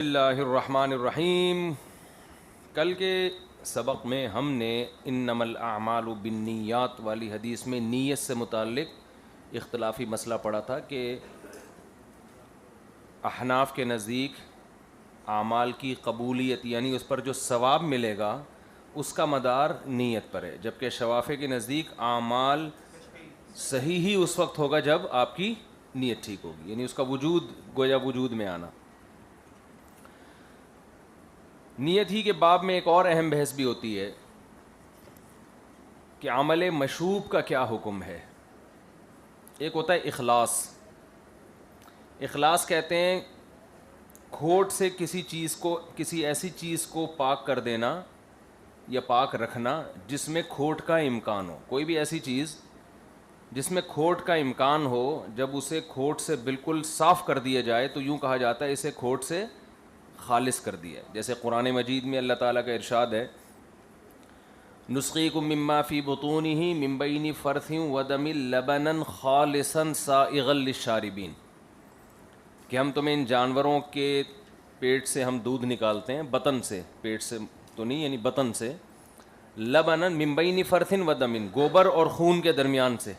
اللہ الرحمن الرحیم۔ کل کے سبق میں ہم نے انما الاعمال بالنیات والی حدیث میں نیت سے متعلق اختلافی مسئلہ پڑھا تھا کہ احناف کے نزدیک اعمال کی قبولیت یعنی اس پر جو ثواب ملے گا اس کا مدار نیت پر ہے، جبکہ شوافی کے نزدیک اعمال صحیح ہی اس وقت ہوگا جب آپ کی نیت ٹھیک ہوگی، یعنی اس کا وجود گویا وجود میں آنا۔ نیت ہی کے باب میں ایک اور اہم بحث بھی ہوتی ہے کہ عمل مشوب کا کیا حکم ہے۔ ایک ہوتا ہے اخلاص۔ اخلاص کہتے ہیں کھوٹ سے کسی ایسی چیز کو پاک کر دینا یا پاک رکھنا جس میں کھوٹ کا امکان ہو۔ کوئی بھی ایسی چیز جس میں کھوٹ کا امکان ہو، جب اسے کھوٹ سے بالکل صاف کر دیا جائے تو یوں کہا جاتا ہے اسے کھوٹ سے خالص کر دیا۔ جیسے قرآن مجید میں اللہ تعالیٰ کا ارشاد ہے نسقیکم مما فی بطونہ من بین فرث ودم لبنا خالصا سائغا للشاربین، کہ ہم تمہیں ان جانوروں کے پیٹ سے ہم دودھ نکالتے ہیں، بطن سے، پیٹ سے تو نہیں، یعنی بطن سے، لبنا من بین فرث ودم، گوبر اور خون کے درمیان سے،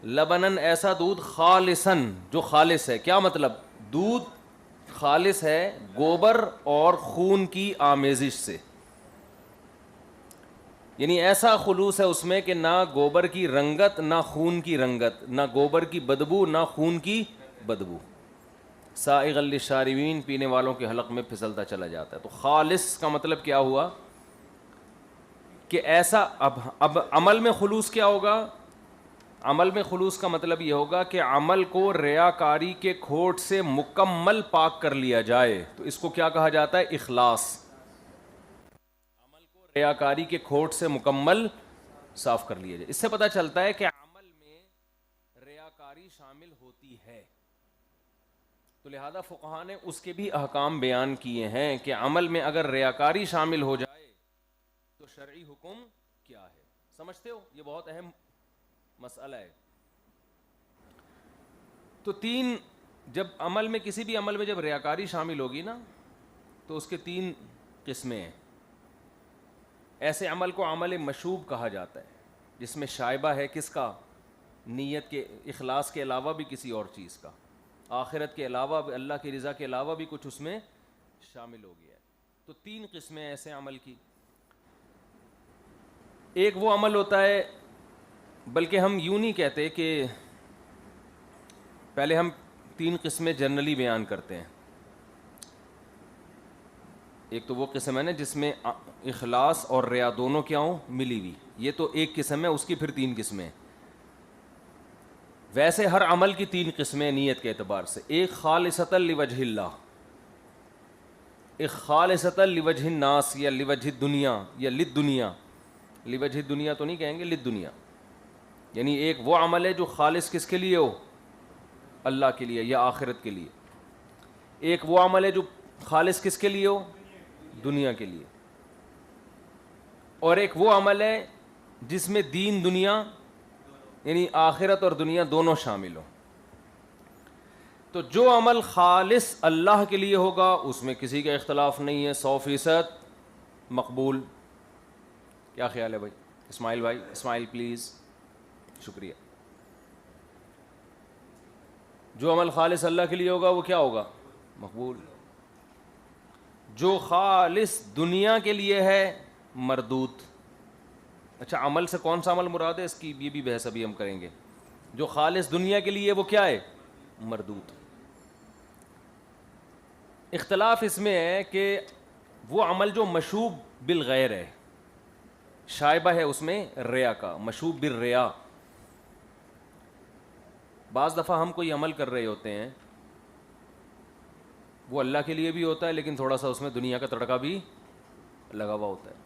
لبنن ایسا دودھ، خالصا جو خالص ہے۔ کیا مطلب؟ دودھ خالص ہے گوبر اور خون کی آمیزش سے، یعنی ایسا خلوص ہے اس میں کہ نہ گوبر کی رنگت نہ خون کی رنگت، نہ گوبر کی بدبو نہ خون کی بدبو، سائغ للشاربین، پینے والوں کے حلق میں پھسلتا چلا جاتا ہے۔ تو خالص کا مطلب کیا ہوا کہ ایسا اب عمل میں خلوص کیا ہوگا؟ عمل میں خلوص کا مطلب یہ ہوگا کہ عمل کو ریاکاری کے کھوٹ سے مکمل پاک کر لیا جائے، تو اس کو کیا کہا جاتا ہے؟ اخلاص۔ عمل کو ریاکاری کے کھوٹ سے مکمل صاف کر لیا جائے۔ اس سے پتہ چلتا ہے کہ عمل میں ریاکاری شامل ہوتی ہے، تو لہذا فقہاء نے اس کے بھی احکام بیان کیے ہیں کہ عمل میں اگر ریاکاری شامل ہو جائے تو شرعی حکم کیا ہے۔ سمجھتے ہو؟ یہ بہت اہم مسئلہ ہے۔ تو جب عمل میں کسی بھی عمل میں جب ریاکاری شامل ہوگی نا تو اس کے 3 قسمیں ہیں۔ ایسے عمل کو عمل مشوب کہا جاتا ہے جس میں شائبہ ہے کس کا؟ نیت کے، اخلاص کے علاوہ بھی کسی اور چیز کا، آخرت کے علاوہ بھی، اللہ کی رضا کے علاوہ بھی کچھ اس میں شامل ہو گیا ہے۔ تو 3 قسمیں ایسے عمل کی۔ ایک وہ عمل ہوتا ہے، بلکہ ہم یوں نہیں کہتے کہ پہلے ہم 3 قسمیں جنرلی بیان کرتے ہیں۔ ایک تو وہ قسم ہے نا جس میں اخلاص اور ریا دونوں کیا ہوں؟ ملی ہوئی، یہ تو ایک قسم ہے، اس کی پھر 3 قسمیں۔ ویسے ہر عمل کی 3 قسمیں نیت کے اعتبار سے۔ ایک خالصۃ لوجہ اللہ، ایک خالصۃ لوجہ الناس یا لوجہ الدنیا یا للدنیا، لوجہ الدنیا تو نہیں کہیں گے، للدنیا، یعنی ایک وہ عمل ہے جو خالص کس کے لیے ہو؟ اللہ کے لیے یا آخرت کے لیے۔ ایک وہ عمل ہے جو خالص کس کے لیے ہو؟ دنیا کے لیے۔ اور ایک وہ عمل ہے جس میں دین دنیا یعنی آخرت اور دنیا دونوں شامل ہو۔ تو جو عمل خالص اللہ کے لیے ہوگا اس میں کسی کا اختلاف نہیں ہے، 100% مقبول۔ کیا خیال ہے بھائی؟ بھائی اسماعیل پلیز، شکریہ۔ جو عمل خالص اللہ کے لیے ہوگا وہ کیا ہوگا؟ مقبول۔ جو خالص دنیا کے لیے ہے مردود۔ اچھا، عمل سے کون سا عمل مراد ہے؟ اس کی یہ بھی بحث ابھی ہم کریں گے۔ جو خالص دنیا کے لیے وہ کیا ہے؟ مردود۔ اختلاف اس میں ہے کہ وہ عمل جو مشوب بالغیر ہے، شائبہ ہے اس میں ریا کا، مشوب بالریا۔ بعض دفعہ ہم کوئی عمل کر رہے ہوتے ہیں، وہ اللہ کے لیے بھی ہوتا ہے لیکن تھوڑا سا اس میں دنیا کا تڑکا بھی لگا ہوا ہوتا ہے۔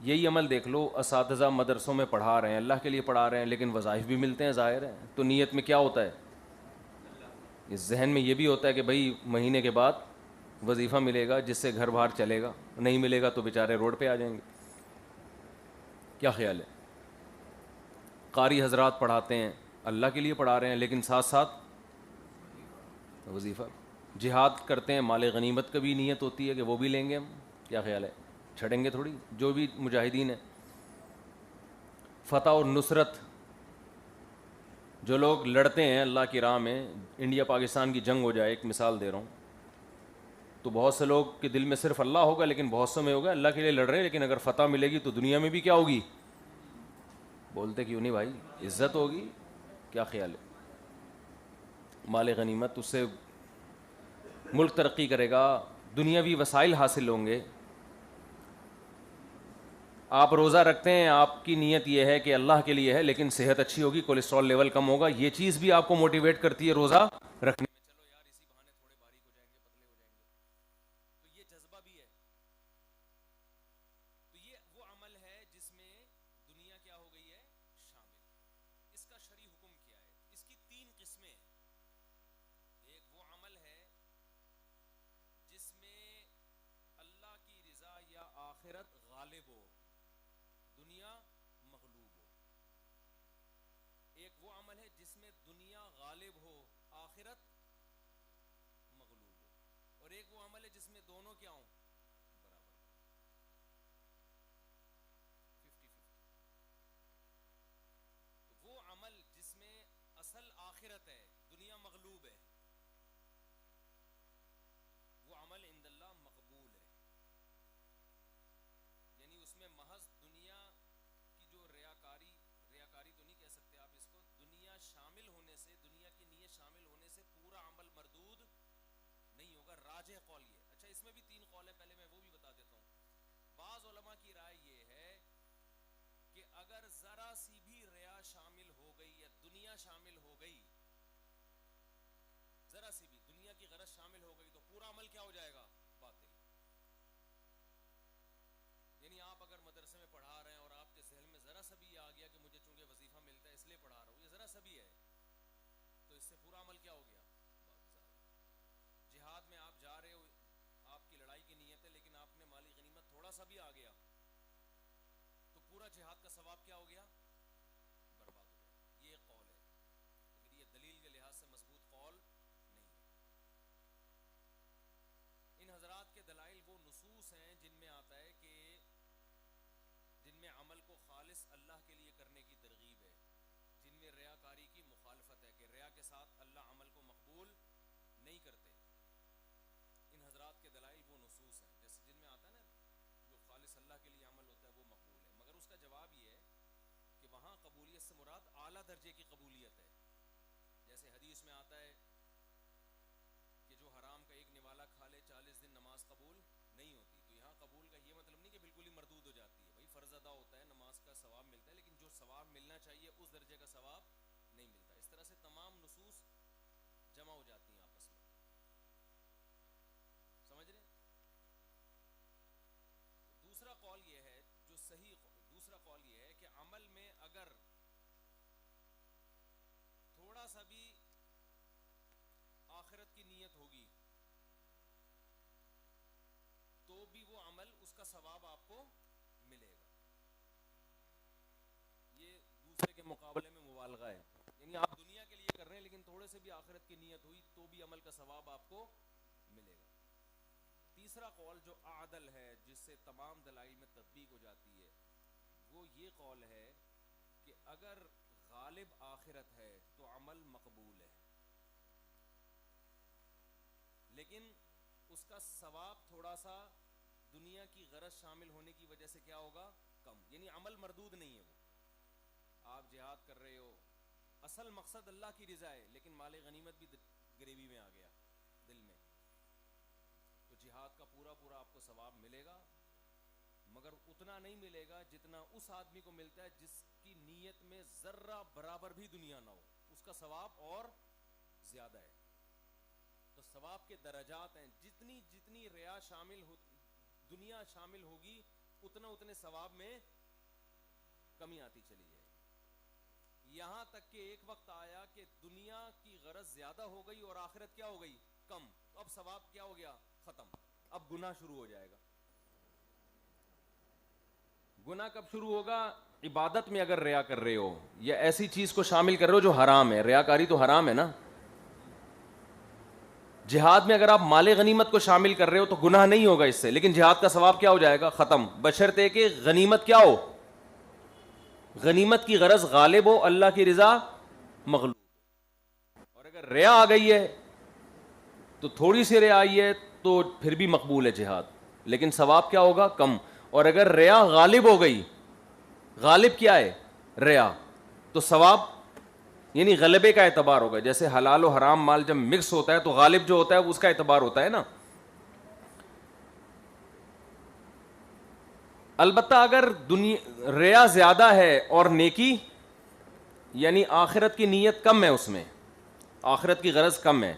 یہی عمل دیکھ لو، اساتذہ مدرسوں میں پڑھا رہے ہیں، اللہ کے لیے پڑھا رہے ہیں لیکن وظائف بھی ملتے ہیں، ظاہر ہے، تو نیت میں کیا ہوتا ہے؟ اس ذہن میں یہ بھی ہوتا ہے کہ بھائی مہینے کے بعد وظیفہ ملے گا جس سے گھر باہر چلے گا، نہیں ملے گا تو بیچارے روڈ پہ آ جائیں گے۔ کیا خیال ہے؟ قاری حضرات پڑھاتے ہیں، اللہ کے لیے پڑھا رہے ہیں لیکن ساتھ ساتھ وظیفہ۔ جہاد کرتے ہیں مال غنیمت کا بھی نیت ہوتی ہے کہ وہ بھی لیں گے ہم. کیا خیال ہے؟ چھڑیں گے تھوڑی جو بھی مجاہدین ہیں. فتح اور نصرت، جو لوگ لڑتے ہیں اللہ کی راہ میں، انڈیا پاکستان کی جنگ ہو جائے، ایک مثال دے رہا ہوں، تو بہت سے لوگ کے دل میں صرف اللہ ہوگا، لیکن بہت سے میں ہوگا اللہ کے لیے لڑ رہے ہیں، لیکن اگر فتح ملے گی تو دنیا میں بھی کیا ہوگی؟ بولتے کیوں نہیں بھائی؟ عزت ہوگی. کیا خیال ہے؟ مال غنیمت، اس سے ملک ترقی کرے گا، دنیاوی وسائل حاصل ہوں گے. آپ روزہ رکھتے ہیں، آپ کی نیت یہ ہے کہ اللہ کے لیے ہے، لیکن صحت اچھی ہوگی، کولیسٹرول لیول کم ہوگا، یہ چیز بھی آپ کو موٹیویٹ کرتی ہے روزہ رکھنے میں. چلو یار اسی بہانے تھوڑے باریک ہو جائیں گے، پتلے ہو جائیں گے، تو یہ جذبہ بھی ہے. تو یہ وہ عمل ہے جس میں دنیا کیا ہو گئی ہے؟ شامل. اس کا شرعی حکم کیا ہے؟ اس کی تین قسمیں ہیں. ایک وہ عمل ہے جس میں اللہ کی رضا یا آخرت غالب ہو، دنیا مغلوب ہو. ایک وہ عمل ہے جس میں دنیا غالب ہو، آخرت مغلوب ہو. اور ایک وہ عمل ہے جس میں دونوں کیا ہوں؟ برابر، 50-50. تو وہ عمل جس میں اصل آخرت ہے، دنیا مغلوب ہے، وہ عمل عند اللہ مقبول ہے. یعنی اس میں محض دنیا کی جو ریاکاری تو نہیں کہہ سکتے آپ اس کو، دنیا شامل ہونے سے، دنیا کی نیت شامل ہونے سے پورا عمل مردود نہیں ہوگا. راجح قول یہ. اچھا اس میں بھی تین قول ہے، پہلے میں وہ بھی بتا دیتا ہوں. بعض علماء کی رائے یہ ہے کہ اگر ذرا سی بھی ریا شامل ہو گئی یا دنیا شامل ہو گئی، ذرا سی بھی دنیا کی غرض شامل ہو گئی، تو پورا عمل کیا ہو جائے گا؟ باطل. یعنی آپ اگر مدرسے میں پڑھا رہے ہیں اور آپ کے ذہن میں ذرا سا بھی یہ آ گیا کہ مجھے چونکہ وظیفہ ملتا ہے اس لیے پڑھا رہا ہوں، یہ ذرا سا بھی ہے، تو اس سے پورا عمل کیا ہو گیا؟ جہاد میں آپ جا رہے ہو، آپ کی لڑائی کی نیت ہے، لیکن آپ نے مالی غنیمت تھوڑا سا بھی آ گیا تو پورا جہاد کا ثواب کیا ہو گیا؟ برباد ہو گیا. یہ ایک قول ہے، لیکن یہ دلیل کے لحاظ سے مضبوط قول نہیں ہے. ان حضرات کے دلائل وہ نصوص ہیں جن میں آتا ہے کہ جن میں عمل کو خالص اللہ کے لیے کرنے کی ترغیب ہے، جن میں ریاکاری کی مخالفت ہے کہ ریا کے ساتھ اللہ عمل کو مقبول نہیں کرتے. ان حضرات کے دلائل وہ نصوص ہیں جیسے جن میں آتا ہے نا جو خالص اللہ کے لیے عمل ہوتا ہے وہ مقبول ہے. مگر اس کا جواب یہ ہے کہ وہاں قبولیت سے مراد اعلیٰ درجے کی قبولیت ہے. جیسے حدیث میں آتا ہے کہ جو حرام کا ایک نوالا کھا لے 40 دن نماز قبول نہیں ہوتی. تو یہاں قبول کا یہ مطلب نہیں کہ بالکل ہی مردود ہو جاتی ہے، بھائی فرض ادا ہوتا ہے، نماز کا ثواب ملتا ہے، لیکن جو ثواب ملنا چاہیے اس درجے کا ثواب نہیں ملتا. اس طرح سے تمام نصوص جمع ہو جاتی ہیں آپس میں. سمجھ رہے ہیں؟ دوسرا قول یہ ہے جو صحیح، دوسرا قول یہ ہے کہ عمل میں اگر تھوڑا سا بھی آخرت کی نیت ہوگی تو بھی وہ عمل اس کا ثواب آپ کو ملے گا. یہ دوسرے کے مقابلے میں مبالغہ ہے. یعنی آپ دنیا کے لیے کر رہے ہیں لیکن تھوڑے سے بھی آخرت کی نیت ہوئی تو بھی عمل کا ثواب آپ کو ملے گا. تیسرا قول جو اعدل ہے، جس سے تمام دلائل میں تطبیق ہو جاتی ہے، وہ یہ قول ہے کہ اگر غالب آخرت ہے تو عمل مقبول ہے، لیکن اس کا ثواب تھوڑا سا دنیا کی غرض شامل ہونے کی وجہ سے کیا ہوگا؟ کم. یعنی عمل مردود نہیں ہے. وہ آپ جہاد کر رہے ہو، اصل مقصد اللہ کی رضا ہے، لیکن مال غنیمت بھی گریوی میں آ گیا دل میں، تو جہاد کا پورا پورا آپ کو ثواب ملے گا، مگر اتنا نہیں ملے گا جتنا اس آدمی کو ملتا ہے جس کی نیت میں ذرہ برابر بھی دنیا نہ ہو. اس کا ثواب اور زیادہ ہے. تو ثواب کے درجات ہیں، جتنی جتنی ریا شامل ہو، دنیا شامل ہوگی، اتنا اتنے ثواب میں کمی آتی چلی جائے. یہاں تک کہ ایک وقت آیا کہ دنیا کی غرض زیادہ ہو گئی اور آخرت کیا ہو گئی؟ کم. اب ثواب کیا ہو گیا؟ ختم. اب گناہ شروع ہو جائے گا. گناہ کب شروع ہوگا؟ عبادت میں اگر ریا کر رہے ہو یا ایسی چیز کو شامل کر رہے ہو جو حرام ہے. ریاکاری تو حرام ہے نا. جہاد میں اگر آپ مال غنیمت کو شامل کر رہے ہو تو گناہ نہیں ہوگا اس سے، لیکن جہاد کا ثواب کیا ہو جائے گا؟ ختم، بشرطے کہ غنیمت کیا ہو، غنیمت کی غرض غالب ہو، اللہ کی رضا مغلوب. اور اگر ریا آ گئی ہے تو تھوڑی سی ریا آئی ہے تو پھر بھی مقبول ہے جہاد، لیکن ثواب کیا ہوگا؟ کم. اور اگر ریا غالب ہو گئی، غالب کیا ہے؟ ریا، تو ثواب یعنی غلبے کا اعتبار ہوگا. جیسے حلال و حرام مال جب مکس ہوتا ہے تو غالب جو ہوتا ہے اس کا اعتبار ہوتا ہے نا. البتہ اگر ریا زیادہ ہے اور نیکی یعنی آخرت کی نیت کم ہے، اس میں آخرت کی غرض کم ہے،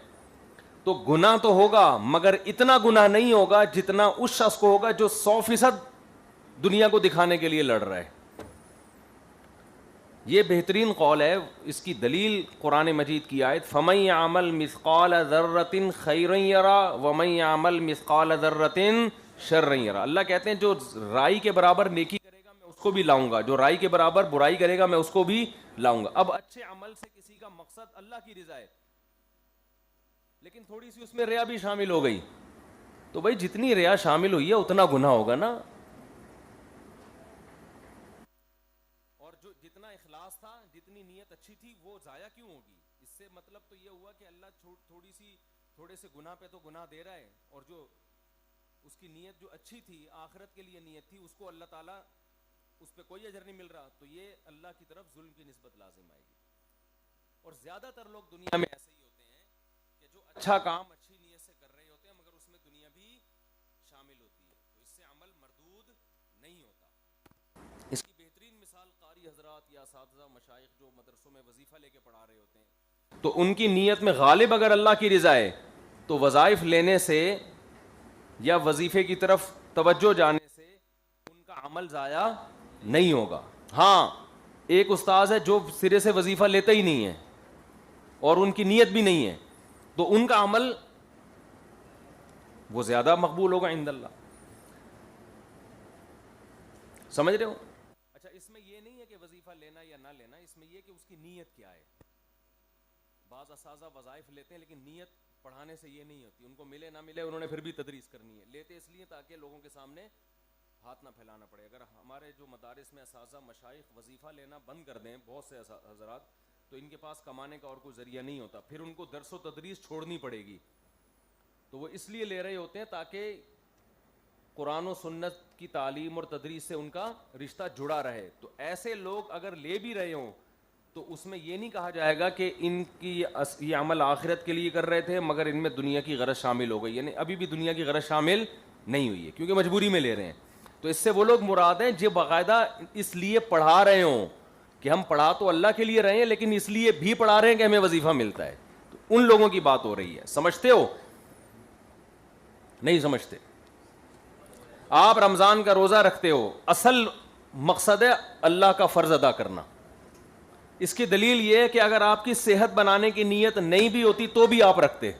تو گناہ تو ہوگا مگر اتنا گناہ نہیں ہوگا جتنا اس شخص کو ہوگا جو 100% دنیا کو دکھانے کے لیے لڑ رہا ہے. یہ بہترین قول ہے. اس کی دلیل قرآن مجید کی آیت فَمَن يَعْمَلْ مِثْقَالَ ذَرَّةٍ خَيْرًا يَرَى وَمَن يَعْمَلْ مِثْقَالَ ذَرَّةٍ شَرًّا يَرَى. اللہ کہتے ہیں جو رائی کے برابر نیکی کرے گا میں اس کو بھی لاؤں گا، جو رائی کے برابر برائی کرے گا میں اس کو بھی لاؤں گا. اب اچھے عمل سے کسی کا مقصد اللہ کی رضا ہے، لیکن تھوڑی سی اس میں ریا بھی شامل ہو گئی تو بھائی جتنی ریا شامل ہوئی ہے اتنا گناہ ہوگا نا. اور جو جتنا اخلاص تھا، جتنی نیت اچھی تھی، وہ ضائع کیوں ہوگی؟ اس سے مطلب تو یہ ہوا کہ اللہ تھوڑے سے گناہ پہ تو گناہ دے رہا ہے، اور جو اس کی نیت جو اچھی تھی، آخرت کے لیے نیت تھی، اس کو اللہ تعالیٰ اس پہ کوئی اجر نہیں مل رہا، تو یہ اللہ کی طرف ظلم کی نسبت لازم آئے گی. اور زیادہ تر لوگ دنیا میں ایسے ہی ہوتے ہیں کہ جو اچھا کام اچھی نیت سے کر رہے ہوتے ہیں مگر اس میں دنیا بھی شامل ہوتی ہے، تو اس سے عمل مردود نہیں ہوتا. اس کی بہترین مثال قاری حضرات یا اساتذہ مشائخ جو مدرسوں میں وظیفہ لے کے پڑھا رہے ہوتے ہیں، تو ان کی نیت میں غالب اگر اللہ کی رضا ہے تو وظائف لینے سے یا وظیفے کی طرف توجہ جانے سے ان کا عمل ضائع نہیں ہوگا. ہاں ایک استاذ ہے جو سرے سے وظیفہ لیتا ہی نہیں ہے اور ان کی نیت بھی نہیں ہے، تو ان کا عمل وہ زیادہ مقبول ہوگا عند اللہ. سمجھ رہے ہو؟ اچھا، اس میں یہ نہیں ہے کہ وظیفہ لینا یا نہ لینا، اس میں یہ کہ اس کی نیت کیا ہے. بعض اساتذہ وظائف لیتے ہیں لیکن نیت پڑھانے سے یہ نہیں ہوتی، ان کو ملے نہ ملے انہوں نے پھر بھی تدریس کرنی ہے. لیتے اس لیے تاکہ لوگوں کے سامنے ہاتھ نہ پھیلانا پڑے. اگر ہمارے جو مدارس میں اساتذہ مشائخ وظیفہ لینا بند کر دیں بہت سے حضرات، تو ان کے پاس کمانے کا اور کوئی ذریعہ نہیں ہوتا، پھر ان کو درس و تدریس چھوڑنی پڑے گی. تو وہ اس لیے لے رہے ہوتے ہیں تاکہ قرآن و سنت کی تعلیم اور تدریس سے ان کا رشتہ جڑا رہے. تو ایسے لوگ اگر لے بھی رہے ہوں تو اس میں یہ نہیں کہا جائے گا کہ ان کی یہ عمل آخرت کے لیے کر رہے تھے مگر ان میں دنیا کی غرض شامل ہو گئی، یعنی ابھی بھی دنیا کی غرض شامل نہیں ہوئی ہے کیونکہ مجبوری میں لے رہے ہیں. تو اس سے وہ لوگ مراد ہیں جو باقاعدہ اس لیے پڑھا رہے ہوں کہ ہم پڑھا تو اللہ کے لیے رہے ہیں لیکن اس لیے بھی پڑھا رہے ہیں کہ ہمیں وظیفہ ملتا ہے. تو ان لوگوں کی بات ہو رہی ہے. سمجھتے ہو؟ نہیں سمجھتے؟ آپ رمضان کا روزہ رکھتے ہو، اصل مقصد ہے اللہ کا فرض ادا کرنا. اس کی دلیل یہ ہے کہ اگر آپ کی صحت بنانے کی نیت نہیں بھی ہوتی تو بھی آپ رکھتے،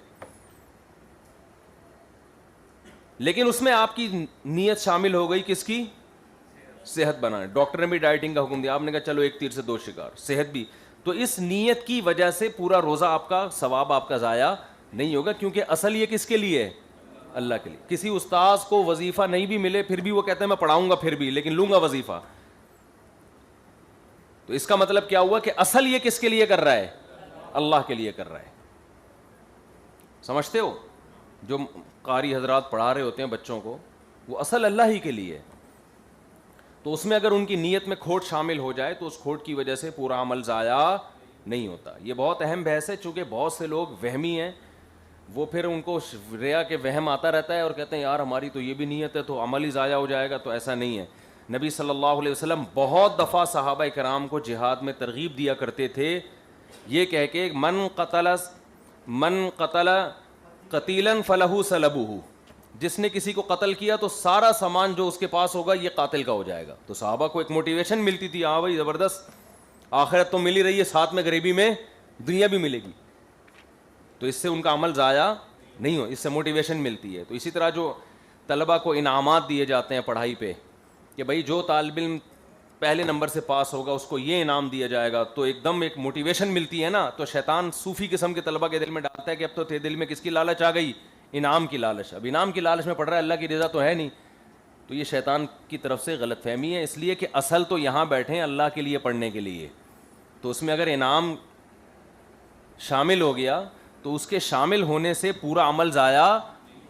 لیکن اس میں آپ کی نیت شامل ہو گئی کس کی؟ صحت بنانے. ڈاکٹر نے بھی ڈائٹنگ کا حکم دیا، آپ نے کہا چلو ایک تیر سے دو شکار، صحت بھی. تو اس نیت کی وجہ سے پورا روزہ آپ کا ثواب آپ کا ضائع نہیں ہوگا، کیونکہ اصل یہ کس کے لیے ہے؟ اللہ کے لیے. کسی استاذ کو وظیفہ نہیں بھی ملے پھر بھی وہ کہتے ہیں میں پڑھاؤں گا پھر بھی، لیکن لوں گا وظیفہ. تو اس کا مطلب کیا ہوا کہ اصل یہ کس کے لیے کر رہا ہے؟ اللہ کے لیے کر رہا ہے. سمجھتے ہو؟ جو قاری حضرات پڑھا رہے ہوتے ہیں بچوں کو، وہ اصل اللہ ہی کے لیے. تو اس میں اگر ان کی نیت میں کھوٹ شامل ہو جائے تو اس کھوٹ کی وجہ سے پورا عمل ضائع نہیں ہوتا. یہ بہت اہم بحث ہے چونکہ بہت سے لوگ وہمی ہیں، وہ پھر ان کو ریا کے وہم آتا رہتا ہے اور کہتے ہیں یار ہماری تو یہ بھی نیت ہے تو عمل ہی ضائع ہو جائے گا. تو ایسا نہیں ہے. نبی صلی اللہ علیہ وسلم بہت دفعہ صحابہ کرام کو جہاد میں ترغیب دیا کرتے تھے یہ کہہ کے من قتل قتیلا فلہ سلبہ، جس نے کسی کو قتل کیا تو سارا سامان جو اس کے پاس ہوگا یہ قاتل کا ہو جائے گا. تو صحابہ کو ایک موٹیویشن ملتی تھی، ہاں بھائی زبردست، آخرت تو مل ہی رہی ہے ساتھ میں غریبی میں دنیا بھی ملے گی. تو اس سے ان کا عمل ضائع نہیں ہو، اس سے موٹیویشن ملتی ہے. تو اسی طرح جو طلبہ کو انعامات دیے جاتے ہیں پڑھائی پہ کہ بھائی جو طالب علم پہلے نمبر سے پاس ہوگا اس کو یہ انعام دیا جائے گا, تو ایک دم ایک موٹیویشن ملتی ہے نا. تو شیطان صوفی قسم کے طلبہ کے دل میں ڈالتا ہے کہ اب تو تیرے دل میں کس کی لالچ آ گئی, انعام کی لالچ. اب انعام کی لالچ میں پڑ رہا ہے, اللہ کی رضا تو ہے نہیں. تو یہ شیطان کی طرف سے غلط فہمی ہے, اس لیے کہ اصل تو یہاں بیٹھے ہیں اللہ کے لیے پڑھنے کے لیے. تو اس میں اگر انعام شامل ہو گیا تو اس کے شامل ہونے سے پورا عمل ضائع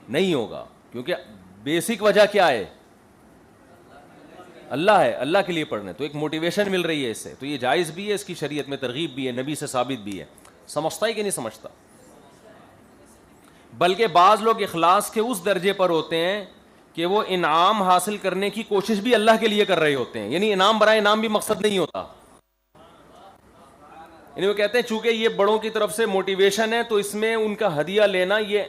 نہیں ہوگا, کیونکہ بیسک وجہ کیا ہے, اللہ ہے, اللہ کے لیے پڑھنے. تو ایک موٹیویشن مل رہی ہے اس سے, تو یہ جائز بھی ہے, اس کی شریعت میں ترغیب بھی ہے, نبی سے ثابت بھی ہے. سمجھتا ہی کہ نہیں سمجھتا. بلکہ بعض لوگ اخلاص کے اس درجے پر ہوتے ہیں کہ وہ انعام حاصل کرنے کی کوشش بھی اللہ کے لیے کر رہے ہوتے ہیں, یعنی انعام برائے انعام بھی مقصد نہیں ہوتا. یعنی وہ کہتے ہیں چونکہ یہ بڑوں کی طرف سے موٹیویشن ہے تو اس میں ان کا ہدیہ لینا, یہ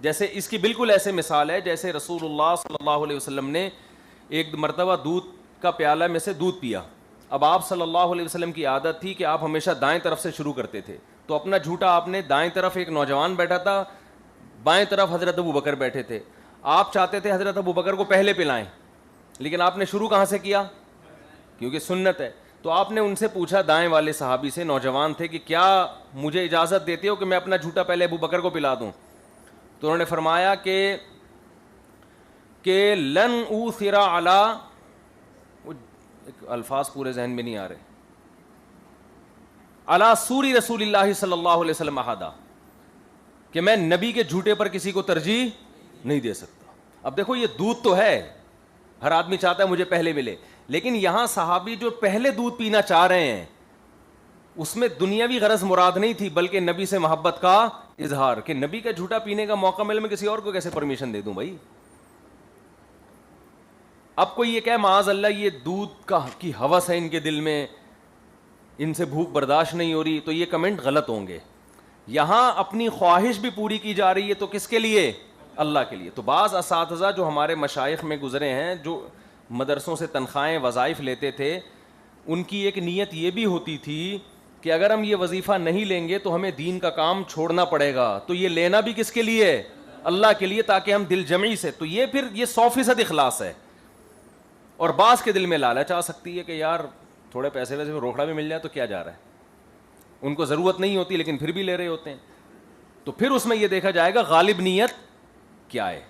جیسے اس کی بالکل ایسے مثال ہے جیسے رسول اللہ صلی اللہ علیہ وسلم نے ایک مرتبہ دودھ کا پیالہ میں سے دودھ پیا. اب آپ صلی اللہ علیہ وسلم کی عادت تھی کہ آپ ہمیشہ دائیں طرف سے شروع کرتے تھے, تو اپنا جھوٹا آپ نے دائیں طرف ایک نوجوان بیٹھا تھا, بائیں طرف حضرت ابو بکر بیٹھے تھے. آپ چاہتے تھے حضرت ابو بکر کو پہلے پلائیں, لیکن آپ نے شروع کہاں سے کیا, کیونکہ سنت ہے. تو آپ نے ان سے پوچھا, دائیں والے صحابی سے, نوجوان تھے, کہ کیا مجھے اجازت دیتے ہو کہ میں اپنا جھوٹا پہلے ابو بکر کو پلا دوں؟ تو انہوں نے فرمایا کہ لن اوثر علی, الفاظ پورے ذہن میں نہیں آ رہے, علی سوری رسول اللہ صلی اللہ علیہ وسلم احدا, کہ میں نبی کے جھوٹے پر کسی کو ترجیح نہیں دے سکتا. اب دیکھو یہ دودھ تو ہے, ہر آدمی چاہتا ہے مجھے پہلے ملے, لیکن یہاں صحابی جو پہلے دودھ پینا چاہ رہے ہیں اس میں دنیاوی غرض مراد نہیں تھی, بلکہ نبی سے محبت کا اظہار, کہ نبی کا جھوٹا پینے کا موقع ملے میں کسی اور کو کیسے پرمیشن دے دوں بھائی. اب کوئی یہ کہ معاذ اللہ یہ دودھ کی ہوس ہے ان کے دل میں, ان سے بھوک برداشت نہیں ہو رہی, تو یہ کمنٹ غلط ہوں گے. یہاں اپنی خواہش بھی پوری کی جا رہی ہے, تو کس کے لیے, اللہ کے لیے. تو بعض اساتذہ جو ہمارے مشائخ میں گزرے ہیں, جو مدرسوں سے تنخواہیں وظائف لیتے تھے, ان کی ایک نیت یہ بھی ہوتی تھی کہ اگر ہم یہ وظیفہ نہیں لیں گے تو ہمیں دین کا کام چھوڑنا پڑے گا, تو یہ لینا بھی کس کے لیے, اللہ کے لیے, تاکہ ہم دل جمعی سے. تو یہ پھر یہ 100% اخلاص ہے. اور بعض کے دل میں لالچ آ سکتی ہے کہ یار تھوڑے پیسے ویسے روکڑا بھی مل جائے تو کیا جا رہا ہے, ان کو ضرورت نہیں ہوتی لیکن پھر بھی لے رہے ہوتے ہیں. تو پھر اس میں یہ دیکھا جائے گا غالب نیت کیا ہے.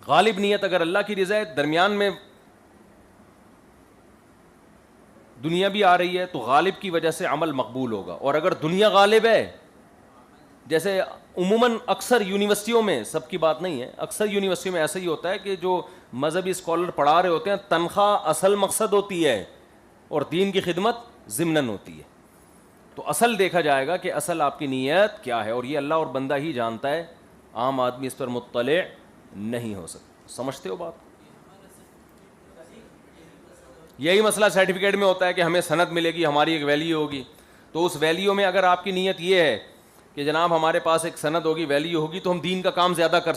غالب نیت اگر اللہ کی رضا ہے, درمیان میں دنیا بھی آ رہی ہے, تو غالب کی وجہ سے عمل مقبول ہوگا. اور اگر دنیا غالب ہے, جیسے عموماً اکثر یونیورسٹیوں میں, سب کی بات نہیں ہے, اکثر یونیورسٹیوں میں ایسا ہی ہوتا ہے کہ جو مذہبی اسکالر پڑھا رہے ہوتے ہیں, تنخواہ اصل مقصد ہوتی ہے اور دین کی خدمت ضمناً ہوتی ہے. تو اصل دیکھا جائے گا کہ اصل آپ کی نیت کیا ہے, اور یہ اللہ اور بندہ ہی جانتا ہے, عام آدمی اس پر مطلع نہیں ہو سکتا. سمجھتے ہو بات؟ یہی مسئلہ سرٹیفکیٹ میں ہوتا ہے کہ ہمیں سند ملے گی, ہماری ایک ویلیو ہوگی. تو اس ویلیو میں اگر آپ کی نیت یہ ہے کہ جناب ہمارے پاس ایک سند ہوگی, ویلیو ہوگی, تو ہم دین کا کام زیادہ کر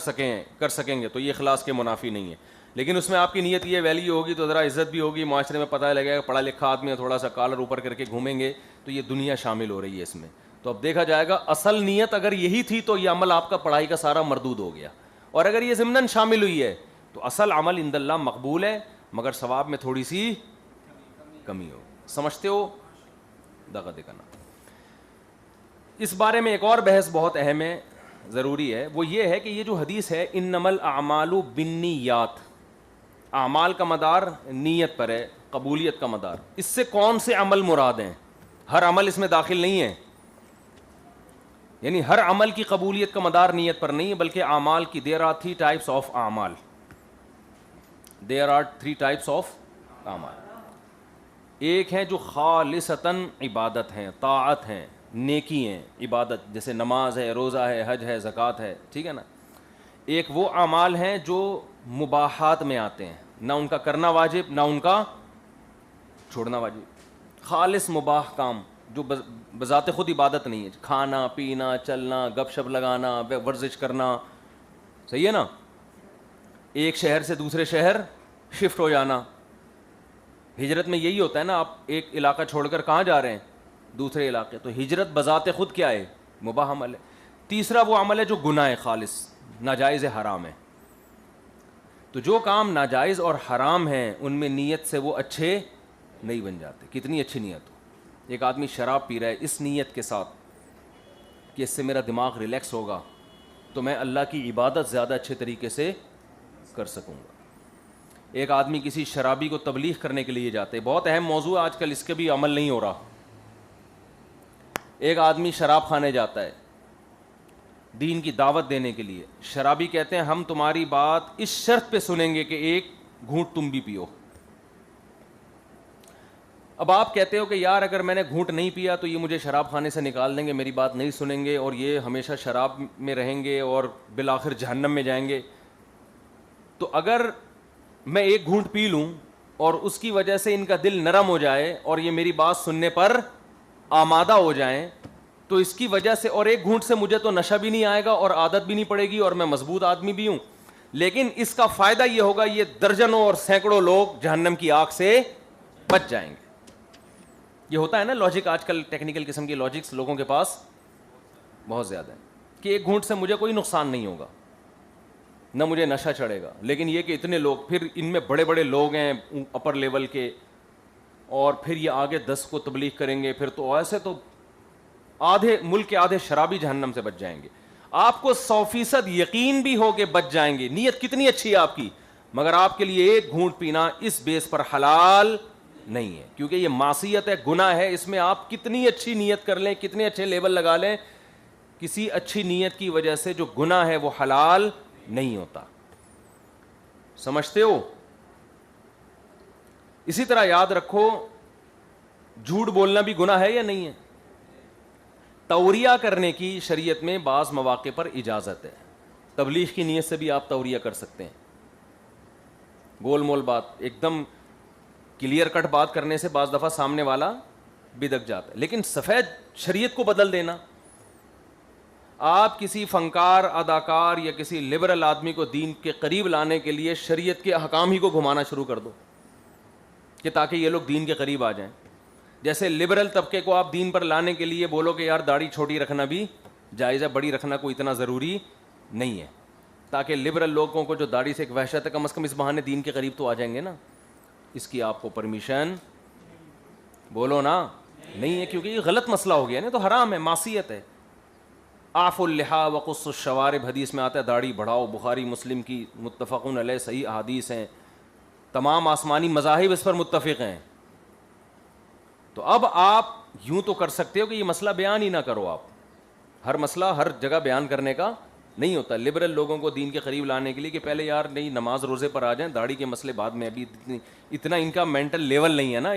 سکیں گے, تو یہ اخلاص کے منافی نہیں ہے. لیکن اس میں آپ کی نیت یہ ویلیو ہوگی تو ذرا عزت بھی ہوگی, معاشرے میں پتہ لگے گا پڑھا لکھا آدمی ہے, تھوڑا سا کالر اوپر کر کے گھومیں گے, تو یہ دنیا شامل ہو رہی ہے اس میں. تو اب دیکھا جائے گا اصل نیت اگر یہی تھی تو یہ عمل آپ کا پڑھائی کا سارا مردود ہو گیا. اور اگر یہ ضمناً شامل ہوئی ہے تو اصل عمل عند اللہ مقبول ہے, مگر ثواب میں تھوڑی سی کمی ہو. سمجھتے ہو؟ دغا دکھنا. اس بارے میں ایک اور بحث بہت اہم ہے, ضروری ہے, وہ یہ ہے کہ یہ جو حدیث ہے انما الاعمال بالنیات, اعمال کا مدار نیت پر ہے, قبولیت کا مدار, اس سے کون سے عمل مراد ہیں؟ ہر عمل اس میں داخل نہیں ہے, یعنی ہر عمل کی قبولیت کا مدار نیت پر نہیں ہے, بلکہ اعمال کی there are three types of اعمال, there are three types of اعمال. ایک ہے جو خالصتاً عبادت ہیں, طاعت ہیں, نیکی ہیں, عبادت, جیسے نماز ہے, روزہ ہے, حج ہے, زکوٰۃ ہے, ٹھیک ہے نا. ایک وہ اعمال ہیں جو مباحات میں آتے ہیں, نہ ان کا کرنا واجب نہ ان کا چھوڑنا واجب, خالص مباح کام جو بذات خود عبادت نہیں ہے, کھانا پینا, چلنا, گپ شپ لگانا, ورزش کرنا, صحیح ہے نا. ایک شہر سے دوسرے شہر شفٹ ہو جانا, ہجرت میں یہی ہوتا ہے نا, آپ ایک علاقہ چھوڑ کر کہاں جا رہے ہیں, دوسرے علاقے. تو ہجرت بذات خود کیا ہے, مباح عمل ہے. تیسرا وہ عمل ہے جو گناہ ہے, خالص ناجائز ہے, حرام ہے. تو جو کام ناجائز اور حرام ہیں ان میں نیت سے وہ اچھے نہیں بن جاتے کتنی اچھی نیت ہو. ایک آدمی شراب پی رہا ہے اس نیت کے ساتھ کہ اس سے میرا دماغ ریلیکس ہوگا تو میں اللہ کی عبادت زیادہ اچھے طریقے سے کر سکوں گا. ایک آدمی کسی شرابی کو تبلیغ کرنے کے لیے جاتے, بہت اہم موضوع آج کل, اس کے بھی عمل نہیں ہو رہا. ایک آدمی شراب خانے جاتا ہے دین کی دعوت دینے کے لیے, شرابی کہتے ہیں ہم تمہاری بات اس شرط پہ سنیں گے کہ ایک گھونٹ تم بھی پیو. اب آپ کہتے ہو کہ یار اگر میں نے گھونٹ نہیں پیا تو یہ مجھے شراب خانے سے نکال دیں گے, میری بات نہیں سنیں گے اور یہ ہمیشہ شراب میں رہیں گے اور بالآخر جہنم میں جائیں گے. تو اگر میں ایک گھونٹ پی لوں اور اس کی وجہ سے ان کا دل نرم ہو جائے اور یہ میری بات سننے پر آمادہ ہو جائیں تو اس کی وجہ سے, اور ایک گھونٹ سے مجھے تو نشہ بھی نہیں آئے گا اور عادت بھی نہیں پڑے گی اور میں مضبوط آدمی بھی ہوں, لیکن اس کا فائدہ یہ ہوگا یہ درجنوں اور سینکڑوں لوگ جہنم کی آگ سے بچ جائیں گے. یہ ہوتا ہے نا لاجک, آج کل ٹیکنیکل قسم کی لاجکس لوگوں کے پاس بہت زیادہ ہے کہ ایک گھونٹ سے مجھے کوئی نقصان نہیں ہوگا, نہ مجھے نشہ چڑھے گا, لیکن یہ کہ اتنے لوگ, پھر ان میں بڑے بڑے لوگ ہیں اپر لیول کے, اور پھر یہ آگے 10 کو تبلیغ کریں گے, پھر تو ایسے تو آدھے ملک کے آدھے شرابی جہنم سے بچ جائیں گے. آپ کو 100% یقین بھی ہو کہ بچ جائیں گے, نیت کتنی اچھی ہے آپ کی, مگر آپ کے لیے ایک گھونٹ پینا اس بیس پر حلال نہیں ہے, کیونکہ یہ معصیت ہے, گناہ ہے. اس میں آپ کتنی اچھی نیت کر لیں, کتنے اچھے لیبل لگا لیں, کسی اچھی نیت کی وجہ سے جو گناہ ہے وہ حلال نہیں ہوتا. سمجھتے ہو؟ اسی طرح یاد رکھو جھوٹ بولنا بھی گناہ ہے یا نہیں ہے؟ توریہ کرنے کی شریعت میں بعض مواقع پر اجازت ہے. تبلیغ کی نیت سے بھی آپ توریہ کر سکتے ہیں. گول مول بات, ایک دم کلیئر کٹ بات کرنے سے بعض دفعہ سامنے والا بدک جاتا ہے, لیکن سفید شریعت کو بدل دینا, آپ کسی فنکار, اداکار یا کسی لبرل آدمی کو دین کے قریب لانے کے لیے شریعت کے احکام ہی کو گھمانا شروع کر دو کہ تاکہ یہ لوگ دین کے قریب آ جائیں. جیسے لبرل طبقے کو آپ دین پر لانے کے لیے بولو کہ یار داڑھی چھوٹی رکھنا بھی جائز ہے, بڑی رکھنا کوئی اتنا ضروری نہیں ہے, تاکہ لبرل لوگوں کو جو داڑھی سے ایک وحشت ہے کم از کم اس بہانے دین کے قریب تو آ جائیں گے نا. اس کی آپ کو پرمیشن بولو نا نہیں ہے, کیونکہ یہ غلط مسئلہ ہو گیا نا, تو حرام ہے, معصیت ہے. آف اللحا وقص الشوارب حدیث میں آتا ہے داڑھی بڑھاؤ, بخاری مسلم کی متفقون علیہ صحیح احادیث ہیں, تمام آسمانی مذاہب اس پر متفق ہیں. تو اب آپ یوں تو کر سکتے ہو کہ یہ مسئلہ بیان ہی نہ کرو, آپ ہر مسئلہ ہر جگہ بیان کرنے کا نہیں ہوتا. لبرل لوگوں کو دین کے قریب لانے کے لیے کہ پہلے یار نہیں نماز روزے پر آ جائیں, داڑھی کے مسئلے بعد میں, ابھی اتنا ان کا مینٹل لیول نہیں ہے نا,